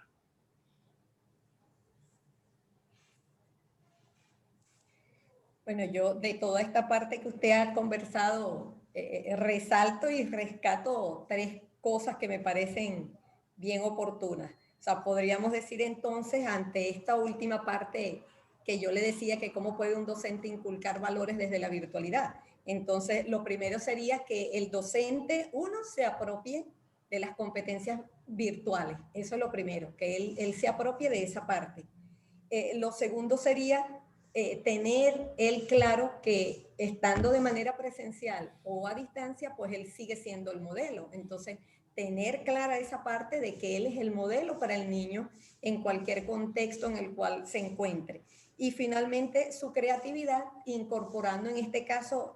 Bueno, yo de toda esta parte que usted ha conversado, resalto y rescato 3 cosas que me parecen bien oportunas. O sea, podríamos decir entonces, ante esta última parte que yo le decía que cómo puede un docente inculcar valores desde la virtualidad. Entonces, lo primero sería que el docente, uno, se apropie de las competencias virtuales. Eso es lo primero, que él se apropie de esa parte. Lo segundo sería tener él claro que estando de manera presencial o a distancia, pues él sigue siendo el modelo. Entonces, tener clara esa parte de que él es el modelo para el niño en cualquier contexto en el cual se encuentre. Y finalmente, su creatividad, incorporando en este caso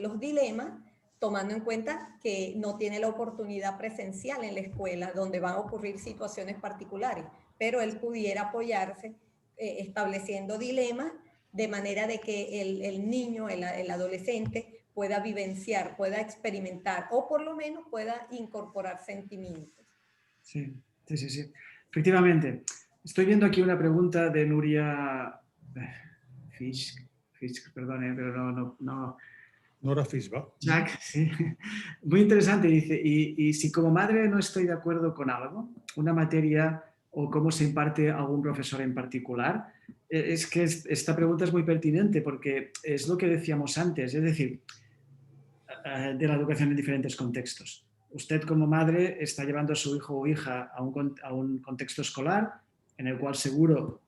los dilemas, tomando en cuenta que no tiene la oportunidad presencial en la escuela, donde van a ocurrir situaciones particulares, pero él pudiera apoyarse estableciendo dilemas de manera de que el niño, el adolescente pueda vivenciar, pueda experimentar o por lo menos pueda incorporar sentimientos. Sí, sí, sí, sí. Efectivamente. Estoy viendo aquí una pregunta de Nuria Fisk, perdone, pero no. Nora Fisba. Jack, sí. Muy interesante, dice, y si como madre no estoy de acuerdo con algo, una materia o cómo se imparte a algún profesor en particular, es que esta pregunta es muy pertinente porque es lo que decíamos antes, es decir, de la educación en diferentes contextos. Usted como madre está llevando a su hijo o hija a un contexto escolar en el cual seguro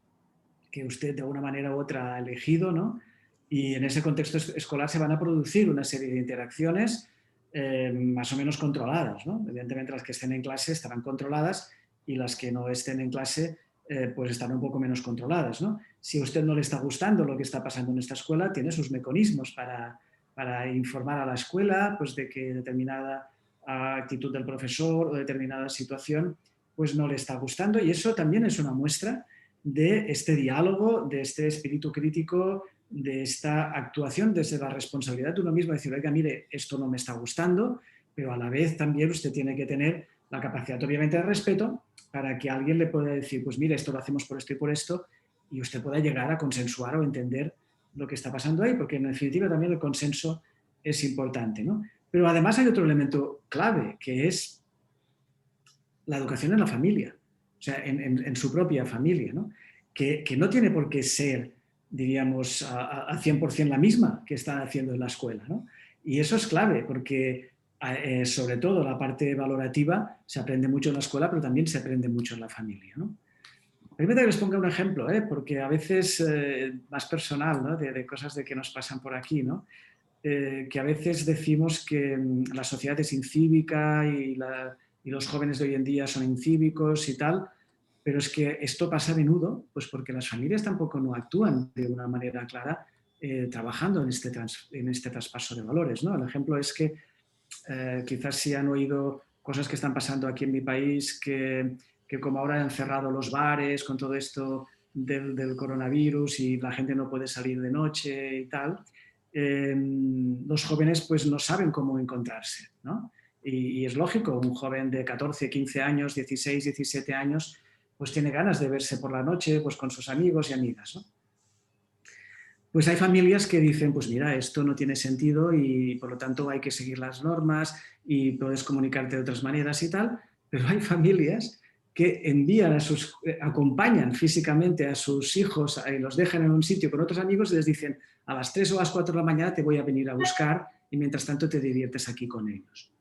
que usted de una manera u otra ha elegido, ¿no? Y en ese contexto escolar se van a producir una serie de interacciones más o menos controladas, ¿no? Evidentemente las que estén en clase estarán controladas y las que no estén en clase pues estarán un poco menos controladas, ¿no? Si a usted no le está gustando lo que está pasando en esta escuela, tiene sus mecanismos para informar a la escuela pues, de que determinada actitud del profesor o determinada situación pues no le está gustando, y eso también es una muestra de este diálogo, de este espíritu crítico, de esta actuación desde la responsabilidad de uno mismo, decir, oiga, mire, esto no me está gustando, pero a la vez también usted tiene que tener la capacidad, obviamente, de respeto para que alguien le pueda decir, pues mire, esto lo hacemos por esto y por esto, y usted pueda llegar a consensuar o entender lo que está pasando ahí, porque en definitiva también el consenso es importante, ¿no? Pero además hay otro elemento clave, que es la educación en la familia. o sea, en su propia familia, ¿no? Que no tiene por qué ser, diríamos, a 100% la misma que están haciendo en la escuela, ¿no? Y eso es clave, porque sobre todo la parte valorativa se aprende mucho en la escuela, pero también se aprende mucho en la familia, ¿no? Permítame que les ponga un ejemplo, porque a veces más personal, ¿no? de cosas de que nos pasan por aquí, ¿no? Que a veces decimos que la sociedad es incívica y los jóvenes de hoy en día son incívicos y tal, pero es que esto pasa a menudo, pues porque las familias tampoco no actúan de una manera clara trabajando en este traspaso de valores, ¿no? El ejemplo es que quizás si han oído cosas que están pasando aquí en mi país, que como ahora han cerrado los bares con todo esto del coronavirus y la gente no puede salir de noche y tal, los jóvenes pues no saben cómo encontrarse, ¿no? Y es lógico, un joven de 14, 15 años, 16, 17 años, pues tiene ganas de verse por la noche pues con sus amigos y amigas, ¿no? Pues hay familias que dicen, pues mira, esto no tiene sentido y por lo tanto hay que seguir las normas y puedes comunicarte de otras maneras y tal, pero hay familias que envían acompañan físicamente a sus hijos y los dejan en un sitio con otros amigos y les dicen, a las 3 o a las 4 de la mañana te voy a venir a buscar y mientras tanto te diviertes aquí con ellos.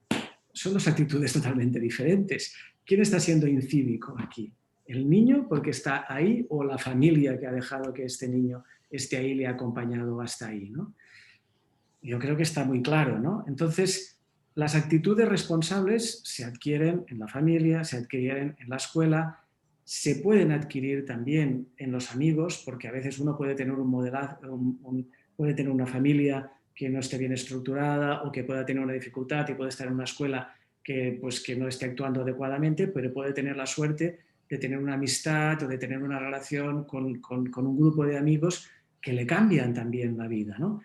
Son dos actitudes totalmente diferentes. ¿Quién está siendo incívico aquí? ¿El niño porque está ahí o la familia que ha dejado que este niño esté ahí y le ha acompañado hasta ahí, ¿no? Yo creo que está muy claro, ¿no? Entonces, las actitudes responsables se adquieren en la familia, se adquieren en la escuela, se pueden adquirir también en los amigos, porque a veces uno puede tener puede tener una familia que no esté bien estructurada o que pueda tener una dificultad y puede estar en una escuela que no esté actuando adecuadamente, pero puede tener la suerte de tener una amistad o de tener una relación con un grupo de amigos que le cambian también la vida, ¿no?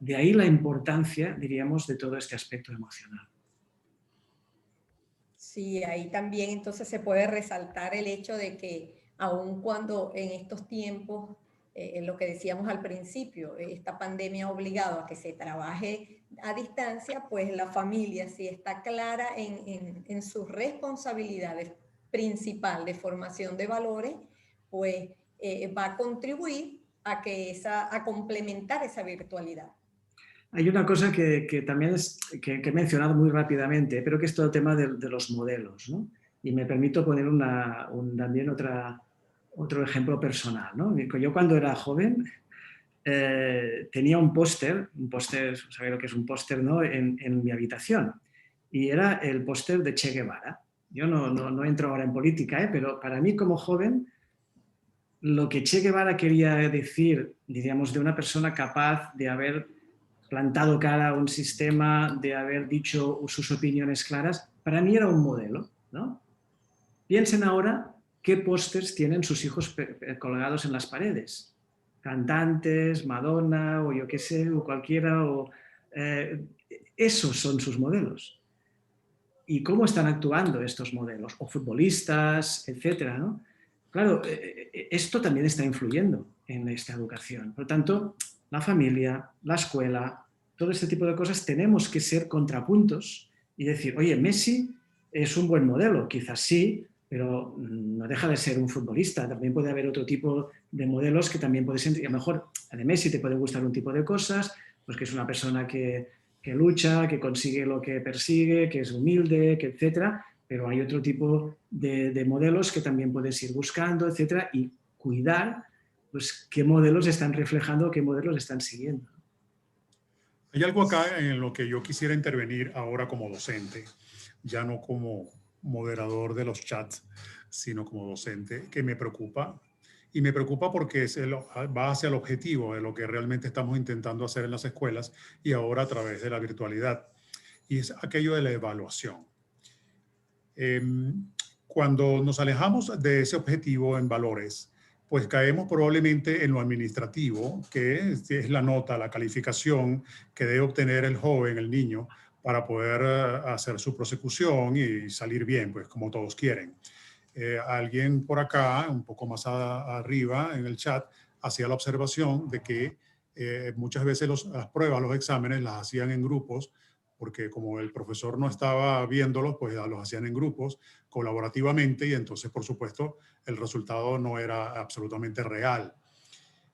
De ahí la importancia, diríamos, de todo este aspecto emocional. Sí, ahí también entonces se puede resaltar el hecho de que aun cuando en estos tiempos, lo que decíamos al principio, esta pandemia ha obligado a que se trabaje a distancia, pues la familia, si está clara en su responsabilidad principal de formación de valores, pues va a contribuir a complementar esa virtualidad. Hay una cosa que también que he mencionado muy rápidamente, pero que es todo el tema de los modelos, ¿no? Y me permito poner también otro ejemplo personal, ¿no? Yo cuando era joven tenía un póster, ¿sabéis lo que es un póster, no? En mi habitación. Y era el póster de Che Guevara. Yo no entro ahora en política, pero para mí como joven, lo que Che Guevara quería decir, diríamos, de una persona capaz de haber plantado cara a un sistema, de haber dicho sus opiniones claras, para mí era un modelo, ¿no? Piensen ahora qué pósters tienen sus hijos colgados en las paredes. Cantantes, Madonna, o yo qué sé, o cualquiera, esos son sus modelos. ¿Y cómo están actuando estos modelos? O futbolistas, etcétera, ¿no? Claro, esto también está influyendo en esta educación. Por lo tanto, la familia, la escuela, todo este tipo de cosas tenemos que ser contrapuntos y decir, oye, Messi es un buen modelo, quizás sí, pero no deja de ser un futbolista. También puede haber otro tipo de modelos que también puede ser, a lo mejor de Messi te puede gustar un tipo de cosas, pues que es una persona que lucha, que consigue lo que persigue, que es humilde, que etcétera, pero hay otro tipo de modelos que también puedes ir buscando, etcétera, y cuidar pues, qué modelos están reflejando, qué modelos están siguiendo. Hay algo acá en lo que yo quisiera intervenir ahora como docente, ya no como moderador de los chats, sino como docente, que me preocupa. Y me preocupa porque va hacia el objetivo de lo que realmente estamos intentando hacer en las escuelas y ahora a través de la virtualidad. Y es aquello de la evaluación. Cuando nos alejamos de ese objetivo en valores, pues caemos probablemente en lo administrativo, que es la nota, la calificación que debe obtener el joven, el niño, para poder hacer su prosecución y salir bien, pues como todos quieren. Alguien por acá, un poco más arriba en el chat, hacía la observación de que muchas veces las pruebas, los exámenes, las hacían en grupos porque como el profesor no estaba viéndolos, pues los hacían en grupos, colaborativamente, y entonces, por supuesto, el resultado no era absolutamente real.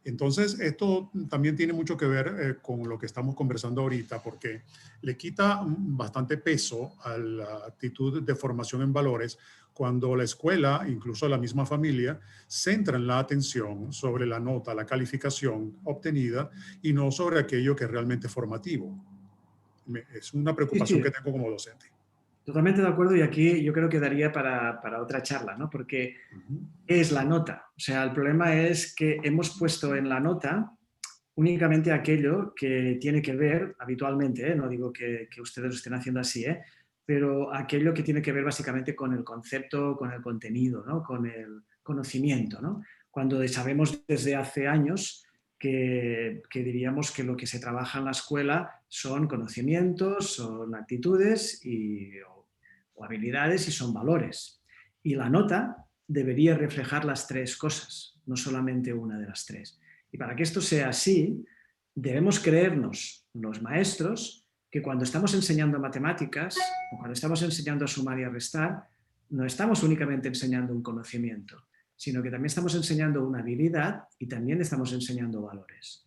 Entonces, esto también tiene mucho que ver con lo que estamos conversando ahorita, porque le quita bastante peso a la actitud de formación en valores cuando la escuela, incluso la misma familia, centran la atención sobre la nota, la calificación obtenida y no sobre aquello que es realmente formativo. Es una Sí, preocupación sí, que tengo como docente. totalmente de acuerdo, y aquí yo creo que daría para otra charla, ¿no? Porque ¿qué es la nota? O sea, el problema es que hemos puesto en la nota únicamente aquello que tiene que ver habitualmente, no digo que ustedes lo estén haciendo así, pero aquello que tiene que ver básicamente con el concepto, con el contenido, ¿no? Con el conocimiento, ¿no? Cuando sabemos desde hace años que diríamos que lo que se trabaja en la escuela son conocimientos, son actitudes o habilidades y son valores. Y la nota debería reflejar las tres cosas, no solamente una de las tres. Y para que esto sea así, debemos creernos, los maestros, que cuando estamos enseñando matemáticas o cuando estamos enseñando a sumar y a restar, no estamos únicamente enseñando un conocimiento, sino que también estamos enseñando una habilidad y también estamos enseñando valores,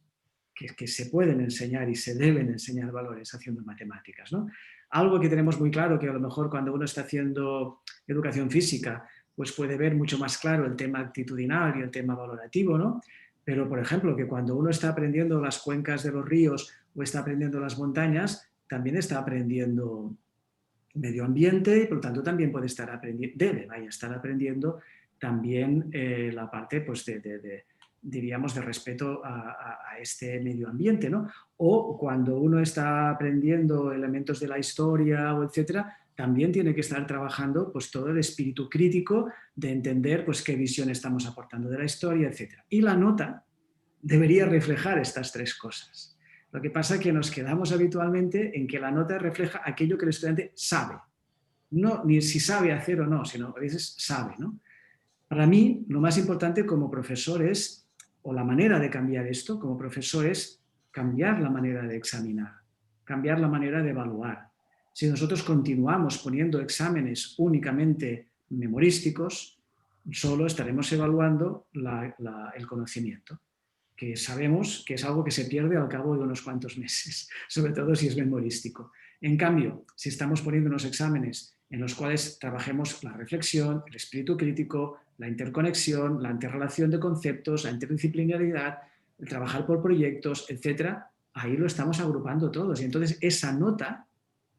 que se pueden enseñar y se deben enseñar valores haciendo matemáticas, ¿no? Algo que tenemos muy claro, que a lo mejor cuando uno está haciendo educación física, pues puede ver mucho más claro el tema actitudinal y el tema valorativo, ¿no? Pero, por ejemplo, que cuando uno está aprendiendo las cuencas de los ríos o está aprendiendo las montañas, también está aprendiendo medio ambiente y, por lo tanto, también puede estar aprendiendo, estar aprendiendo también la parte, pues, diríamos, de respeto a este medio ambiente, ¿no? O cuando uno está aprendiendo elementos de la historia o etcétera, también tiene que estar trabajando pues todo el espíritu crítico de entender pues qué visión estamos aportando de la historia, etcétera. Y la nota debería reflejar estas tres cosas. Lo que pasa es que nos quedamos habitualmente en que la nota refleja aquello que el estudiante sabe. No ni si sabe hacer o no, sino a veces sabe, ¿no? Para mí, lo más importante como profesor es, o la manera de cambiar esto como profesor es cambiar la manera de examinar, cambiar la manera de evaluar. Si nosotros continuamos poniendo exámenes únicamente memorísticos, solo estaremos evaluando el conocimiento, que sabemos que es algo que se pierde al cabo de unos cuantos meses, sobre todo si es memorístico. En cambio, si estamos poniendo unos exámenes en los cuales trabajemos la reflexión, el espíritu crítico, la interconexión, la interrelación de conceptos, la interdisciplinaridad, el trabajar por proyectos, etcétera, ahí lo estamos agrupando todos. Y entonces esa nota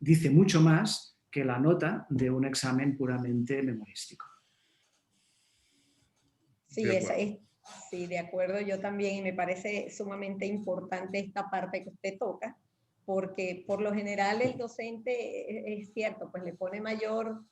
dice mucho más que la nota de un examen puramente memorístico. Sí, sí, de acuerdo, yo también, y me parece sumamente importante esta parte que usted toca, porque por lo general el docente, es cierto, pues le pone mayor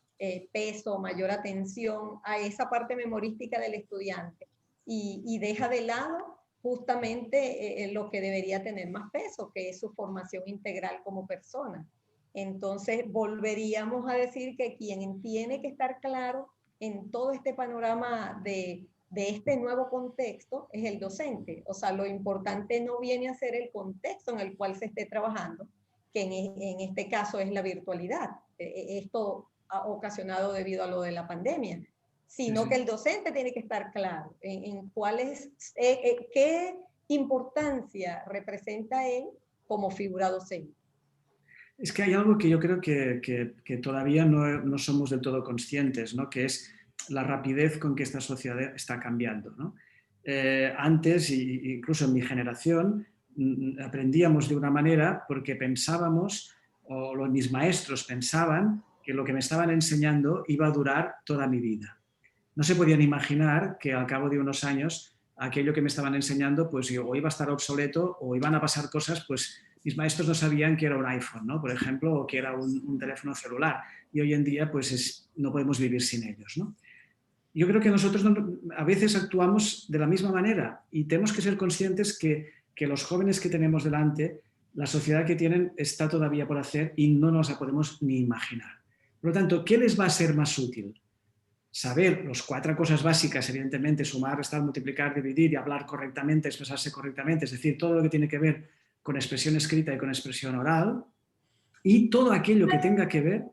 peso, mayor atención a esa parte memorística del estudiante y deja de lado justamente lo que debería tener más peso, que es su formación integral como persona. Entonces, volveríamos a decir que quien tiene que estar claro en todo este panorama de este nuevo contexto es el docente. O sea, lo importante no viene a ser el contexto en el cual se esté trabajando, que en este caso es la virtualidad. Esto ha ocasionado debido a lo de la pandemia, sino sí, que el docente tiene que estar claro en cuál es, qué importancia representa él como figura docente. Es que hay algo que yo creo que todavía no somos del todo conscientes, ¿no? Que es la rapidez con que esta sociedad está cambiando, ¿no? Antes, incluso en mi generación, aprendíamos de una manera porque pensábamos, o mis maestros pensaban, que lo que me estaban enseñando iba a durar toda mi vida. No se podían imaginar que al cabo de unos años aquello que me estaban enseñando pues o iba a estar obsoleto o iban a pasar cosas, pues mis maestros no sabían que era un iPhone, ¿no? Por ejemplo, o que era un teléfono celular. Y hoy en día pues no podemos vivir sin ellos, ¿no? Yo creo que nosotros a veces actuamos de la misma manera y tenemos que ser conscientes que los jóvenes que tenemos delante, la sociedad que tienen está todavía por hacer y no nos la podemos ni imaginar. Por lo tanto, ¿qué les va a ser más útil? Saber las cuatro cosas básicas, evidentemente, sumar, restar, multiplicar, dividir y hablar correctamente, expresarse correctamente, es decir, todo lo que tiene que ver con expresión escrita y con expresión oral, y todo aquello que tenga que ver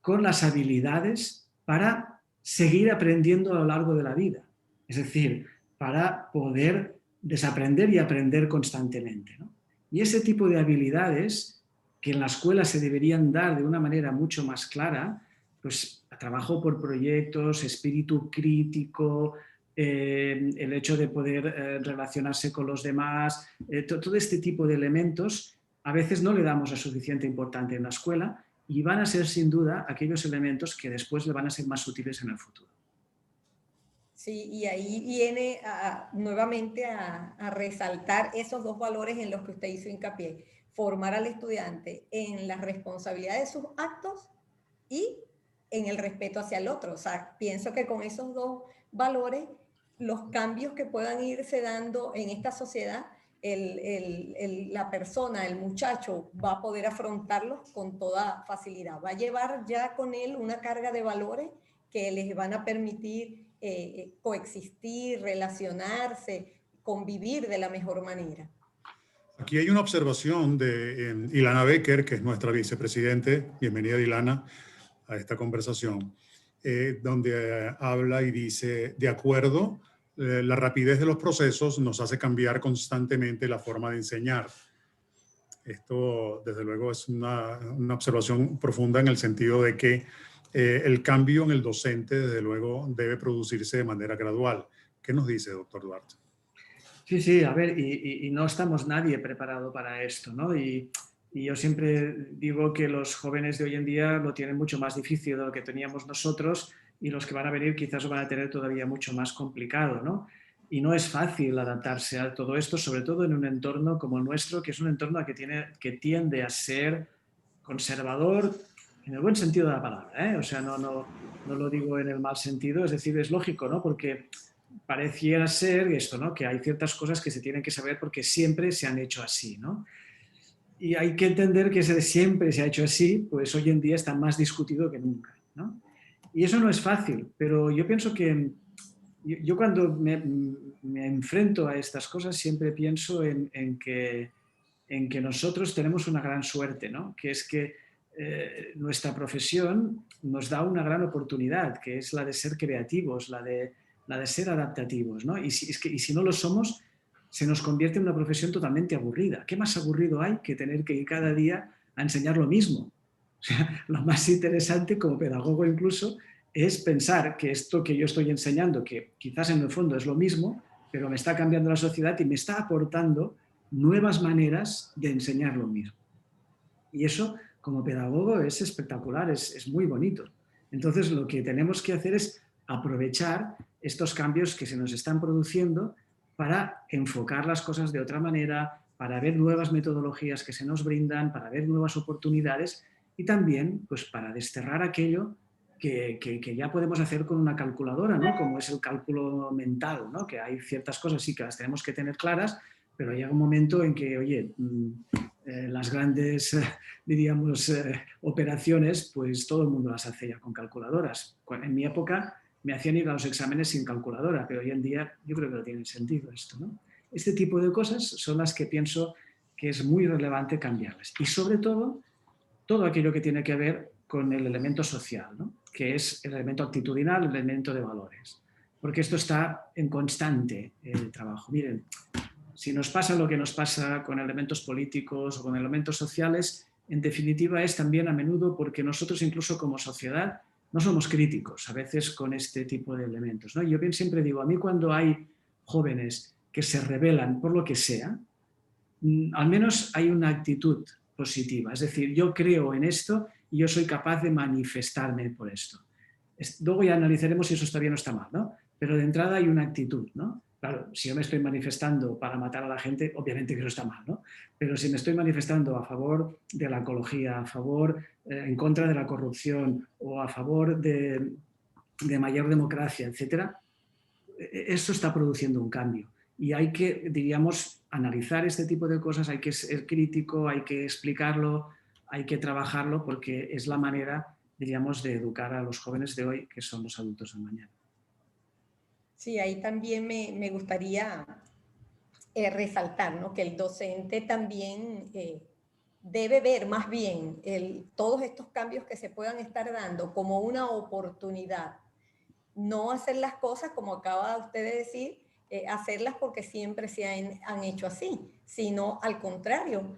con las habilidades para seguir aprendiendo a lo largo de la vida. Es decir, para poder desaprender y aprender constantemente, ¿no? Y ese tipo de habilidades que en la escuela se deberían dar de una manera mucho más clara, pues trabajo por proyectos, espíritu crítico, el hecho de poder relacionarse con los demás, todo este tipo de elementos a veces no le damos la suficiente importancia en la escuela y van a ser sin duda aquellos elementos que después le van a ser más útiles en el futuro. Sí, y ahí viene nuevamente a resaltar esos dos valores en los que usted hizo hincapié. Formar al estudiante en la responsabilidad de sus actos y en el respeto hacia el otro. O sea, pienso que con esos dos valores, los cambios que puedan irse dando en esta sociedad, la persona, el muchacho, va a poder afrontarlos con toda facilidad. Va a llevar ya con él una carga de valores que les van a permitir coexistir, relacionarse, convivir de la mejor manera. Aquí hay una observación de Ilana Becker, que es nuestra vicepresidente. Bienvenida, Ilana, a esta conversación, donde habla y dice, de acuerdo, la rapidez de los procesos nos hace cambiar constantemente la forma de enseñar. Esto, desde luego, es una observación profunda en el sentido de que el cambio en el docente, desde luego, debe producirse de manera gradual. ¿Qué nos dice, doctor Duarte? Sí, sí, a ver, y no estamos nadie preparado para esto, ¿no? Y yo siempre digo que los jóvenes de hoy en día lo tienen mucho más difícil de lo que teníamos nosotros y los que van a venir quizás lo van a tener todavía mucho más complicado, ¿no? Y no es fácil adaptarse a todo esto, sobre todo en un entorno como el nuestro, que es un entorno que tiende a ser conservador en el buen sentido de la palabra, ¿eh? O sea, no lo digo en el mal sentido, es decir, es lógico, ¿no? Porque pareciera ser esto, ¿no? Que hay ciertas cosas que se tienen que saber porque siempre se han hecho así, ¿no? Y hay que entender que ese de siempre se ha hecho así, pues hoy en día está más discutido que nunca, ¿no? Y eso no es fácil, pero yo pienso que yo cuando me enfrento a estas cosas siempre pienso en que nosotros tenemos una gran suerte, ¿no? Que es que nuestra profesión nos da una gran oportunidad, que es la de ser creativos, la de ser adaptativos, ¿no? Y si no lo somos, se nos convierte en una profesión totalmente aburrida. ¿Qué más aburrido hay que tener que ir cada día a enseñar lo mismo? O sea, lo más interesante como pedagogo incluso es pensar que esto que yo estoy enseñando, que quizás en el fondo es lo mismo, pero me está cambiando la sociedad y me está aportando nuevas maneras de enseñar lo mismo. Y eso, como pedagogo, es espectacular, es muy bonito. Entonces, lo que tenemos que hacer es aprovechar estos cambios que se nos están produciendo para enfocar las cosas de otra manera, para ver nuevas metodologías que se nos brindan, para ver nuevas oportunidades y también pues, para desterrar aquello que ya podemos hacer con una calculadora, ¿no? Como es el cálculo mental, ¿no? Que hay ciertas cosas sí que las tenemos que tener claras, pero llega un momento en que, oye, las grandes, diríamos, operaciones, pues todo el mundo las hace ya con calculadoras. En mi época me hacían ir a los exámenes sin calculadora, pero hoy en día yo creo que no tiene sentido esto, ¿no? Este tipo de cosas son las que pienso que es muy relevante cambiarlas. Y sobre todo aquello que tiene que ver con el elemento social, ¿no? Que es el elemento actitudinal, el elemento de valores. Porque esto está en constante trabajo. Miren, si nos pasa lo que nos pasa con elementos políticos o con elementos sociales, en definitiva es también a menudo porque nosotros incluso como sociedad no somos críticos a veces con este tipo de elementos, ¿no? Yo bien siempre digo, a mí cuando hay jóvenes que se rebelan por lo que sea, al menos hay una actitud positiva. Es decir, yo creo en esto y yo soy capaz de manifestarme por esto. Luego ya analizaremos si eso está bien o está mal, ¿no? Pero de entrada hay una actitud, ¿no? Claro, si yo me estoy manifestando para matar a la gente, obviamente que eso está mal, ¿no? Pero si me estoy manifestando a favor de la ecología, a favor, en contra de la corrupción o a favor de mayor democracia, etcétera, esto está produciendo un cambio. Y hay que, diríamos, analizar este tipo de cosas, hay que ser crítico, hay que explicarlo, hay que trabajarlo, porque es la manera, diríamos, de educar a los jóvenes de hoy, que son los adultos de mañana. Sí, ahí también me gustaría resaltar, ¿no? Que el docente también debe ver más bien todos estos cambios que se puedan estar dando como una oportunidad. No hacer las cosas como acaba usted de decir, hacerlas porque siempre se han hecho así, sino al contrario,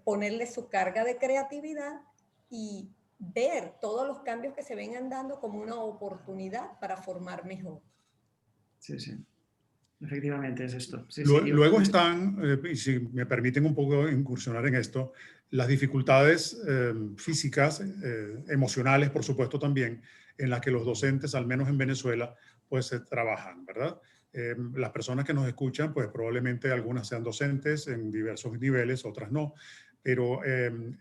ponerle su carga de creatividad y ver todos los cambios que se vengan dando como una oportunidad para formar mejor. Sí, sí. Efectivamente es esto. Sí, Luego están, y si me permiten un poco incursionar en esto, las dificultades físicas, emocionales, por supuesto también, en las que los docentes, al menos en Venezuela, pues se trabajan, ¿verdad? Las personas que nos escuchan, pues probablemente algunas sean docentes en diversos niveles, otras no. Pero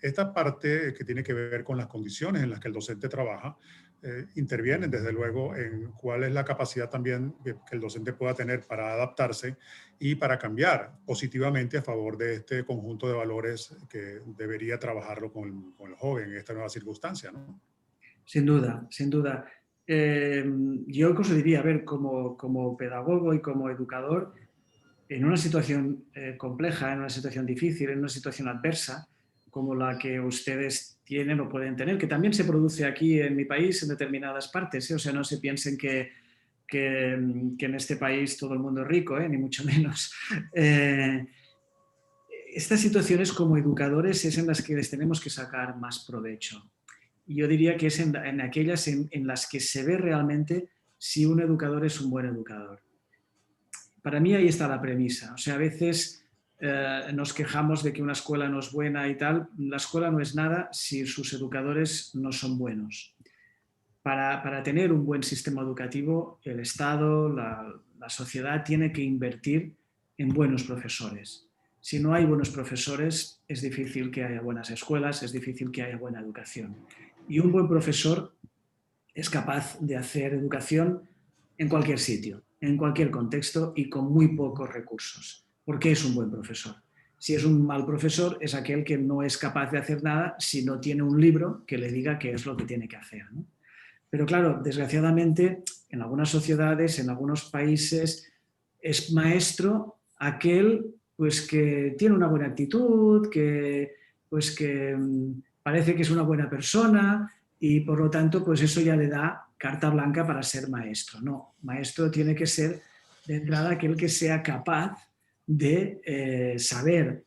esta parte que tiene que ver con las condiciones en las que el docente trabaja, intervienen desde luego en cuál es la capacidad también que el docente pueda tener para adaptarse y para cambiar positivamente a favor de este conjunto de valores que debería trabajarlo con el joven en esta nueva circunstancia, ¿no? Sin duda, sin duda. Yo incluso diría, a ver, como pedagogo y como educador, en una situación compleja, en una situación difícil, en una situación adversa, como la que ustedes tienen o pueden tener, que también se produce aquí en mi país en determinadas partes, ¿eh? O sea, no se piensen que en este país todo el mundo es rico, ni mucho menos. Estas situaciones como educadores es en las que les tenemos que sacar más provecho. Y yo diría que es en aquellas en las que se ve realmente si un educador es un buen educador. Para mí ahí está la premisa. O sea, a veces nos quejamos de que una escuela no es buena y tal. La escuela no es nada si sus educadores no son buenos. Para tener un buen sistema educativo, el Estado, la sociedad tiene que invertir en buenos profesores. Si no hay buenos profesores, es difícil que haya buenas escuelas, es difícil que haya buena educación. Y un buen profesor es capaz de hacer educación en cualquier sitio, en cualquier contexto y con muy pocos recursos. ¿Por qué es un buen profesor? Si es un mal profesor, es aquel que no es capaz de hacer nada si no tiene un libro que le diga qué es lo que tiene que hacer, ¿no? Pero claro, desgraciadamente, en algunas sociedades, en algunos países, es maestro aquel pues, que tiene una buena actitud, que parece que es una buena persona y por lo tanto pues eso ya le da carta blanca para ser maestro. No, maestro tiene que ser de entrada aquel que sea capaz de saber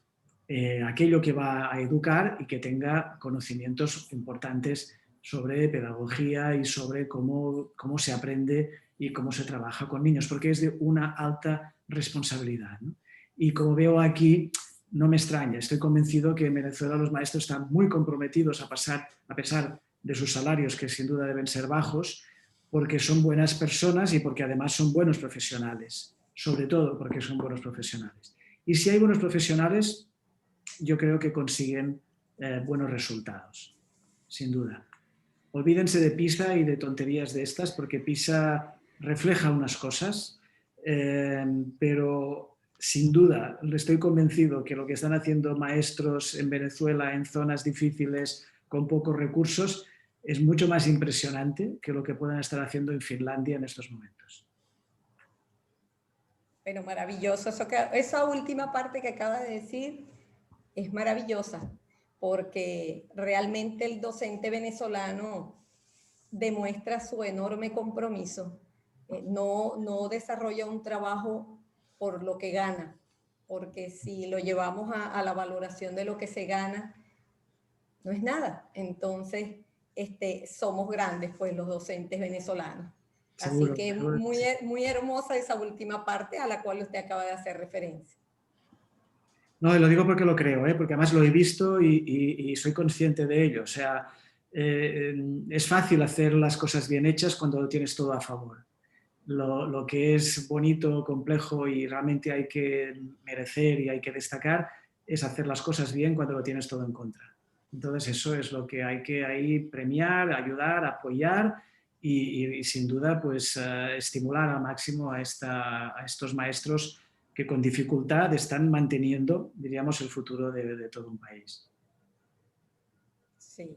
aquello que va a educar y que tenga conocimientos importantes sobre pedagogía y sobre cómo se aprende y cómo se trabaja con niños, porque es de una alta responsabilidad, ¿no? Y como veo aquí, no me extraña, estoy convencido que en Venezuela los maestros están muy comprometidos a pesar de sus salarios, que sin duda deben ser bajos, porque son buenas personas y porque además son buenos profesionales, sobre todo porque son buenos profesionales. Y si hay buenos profesionales, yo creo que consiguen buenos resultados, sin duda. Olvídense de PISA y de tonterías de estas, porque PISA refleja unas cosas, pero sin duda estoy convencido que lo que están haciendo maestros en Venezuela en zonas difíciles con pocos recursos es mucho más impresionante que lo que puedan estar haciendo en Finlandia en estos momentos. Pero maravilloso, esa última parte que acaba de decir es maravillosa, porque realmente el docente venezolano demuestra su enorme compromiso. No desarrolla un trabajo por lo que gana, porque si lo llevamos a la valoración de lo que se gana, no es nada. Entonces, somos grandes, pues, los docentes venezolanos. Seguro, así que seguro. muy hermosa esa última parte a la cual usted acaba de hacer referencia. No, lo digo porque lo creo, porque además lo he visto y soy consciente de ello. O sea, es fácil hacer las cosas bien hechas cuando lo tienes todo a favor. Lo que es bonito, complejo y realmente hay que merecer y hay que destacar es hacer las cosas bien cuando lo tienes todo en contra. Entonces eso es lo que hay que ahí premiar, ayudar, apoyar y sin duda pues estimular al máximo a estos maestros que con dificultad están manteniendo, diríamos, el futuro de todo un país. Sí.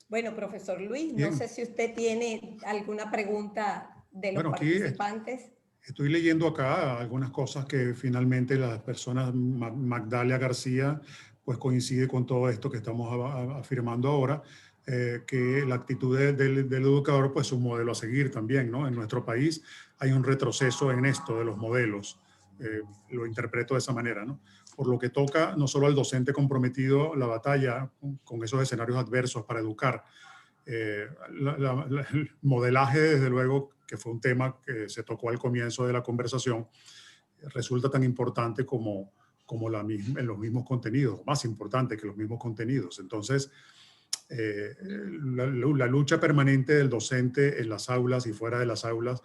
Bueno, profesor Luis, Bien. no sé si usted tiene alguna pregunta de los Bueno, participantes. Estoy leyendo acá algunas cosas que finalmente las personas, Magdalia García, pues coincide con todo esto que estamos afirmando ahora, que la actitud del educador pues es un modelo a seguir también, ¿no? En nuestro país hay un retroceso en esto de los modelos, lo interpreto de esa manera, ¿no? Por lo que toca no solo al docente comprometido la batalla con esos escenarios adversos para educar. El modelaje, desde luego, que fue un tema que se tocó al comienzo de la conversación, resulta tan importante como en los mismos contenidos, más importante que los mismos contenidos. Entonces, la lucha permanente del docente en las aulas y fuera de las aulas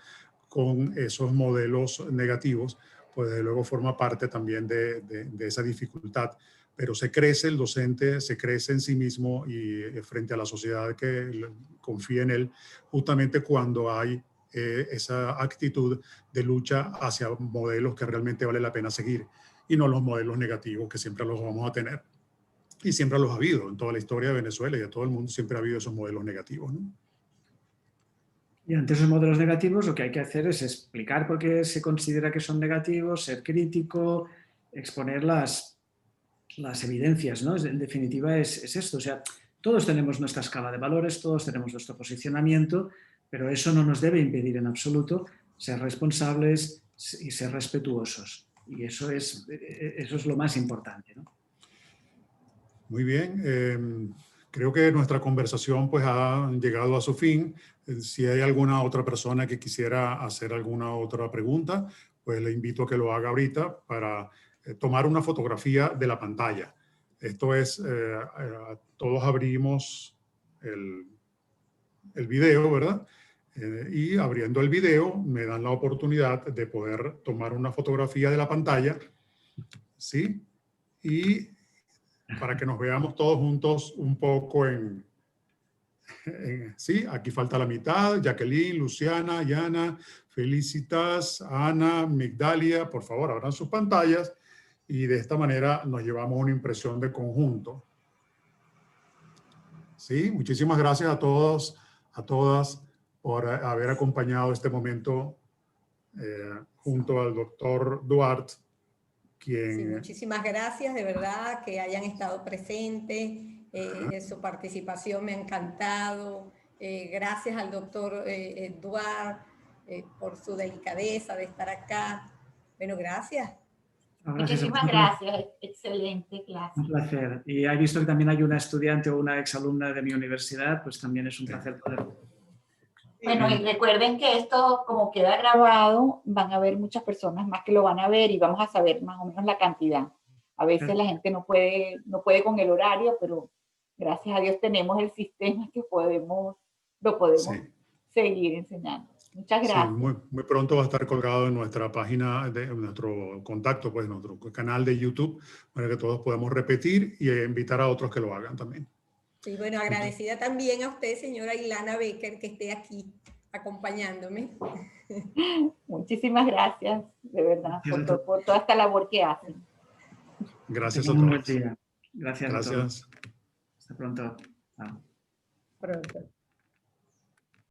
con esos modelos negativos, pues desde luego forma parte también de esa dificultad. Pero se crece el docente, se crece en sí mismo y frente a la sociedad que confía en él, justamente cuando hay esa actitud de lucha hacia modelos que realmente vale la pena seguir y no los modelos negativos que siempre los vamos a tener. Y siempre los ha habido en toda la historia de Venezuela y de todo el mundo, siempre ha habido esos modelos negativos, ¿no? Y ante esos modelos negativos lo que hay que hacer es explicar por qué se considera que son negativos, ser crítico, exponer las evidencias, ¿no? En definitiva es esto, o sea, todos tenemos nuestra escala de valores, todos tenemos nuestro posicionamiento, pero eso no nos debe impedir en absoluto ser responsables y ser respetuosos. Y eso es lo más importante, ¿no? Muy bien. Creo que nuestra conversación pues ha llegado a su fin. Si hay alguna otra persona que quisiera hacer alguna otra pregunta, pues le invito a que lo haga ahorita para tomar una fotografía de la pantalla. Esto es, todos abrimos el video, ¿verdad? Y abriendo el video me dan la oportunidad de poder tomar una fotografía de la pantalla, ¿sí? Y para que nos veamos todos juntos un poco sí, aquí falta la mitad, Jacqueline, Luciana, Yana, Felicitas, Ana, Migdalia, por favor, abran sus pantallas y de esta manera nos llevamos una impresión de conjunto. Sí, muchísimas gracias a todos, a todas por haber acompañado este momento junto al doctor Duarte, quien... Sí, muchísimas gracias, de verdad, que hayan estado presentes. Su participación me ha encantado. Gracias al doctor Duarte por su delicadeza de estar acá. Bueno, gracias. Muchísimas gracias, excelente clase. Un placer. Y he visto que también hay una estudiante o una exalumna de mi universidad, pues también es un placer poder. Bueno, y recuerden que esto, como queda grabado, van a haber muchas personas más que lo van a ver y vamos a saber más o menos la cantidad. A veces la gente no puede con el horario, pero gracias a Dios tenemos el sistema que lo podemos seguir enseñando. Muchas gracias. Sí, muy pronto va a estar colgado en nuestra página, de nuestro contacto, pues nuestro canal de YouTube, para que todos podamos repetir y invitar a otros que lo hagan también. Sí, bueno, agradecida también a usted, señora Ilana Becker, que esté aquí acompañándome. Muchísimas gracias, de verdad, por toda esta labor que hacen. Gracias a todos. Gracias a todos. Hasta pronto. Pronto.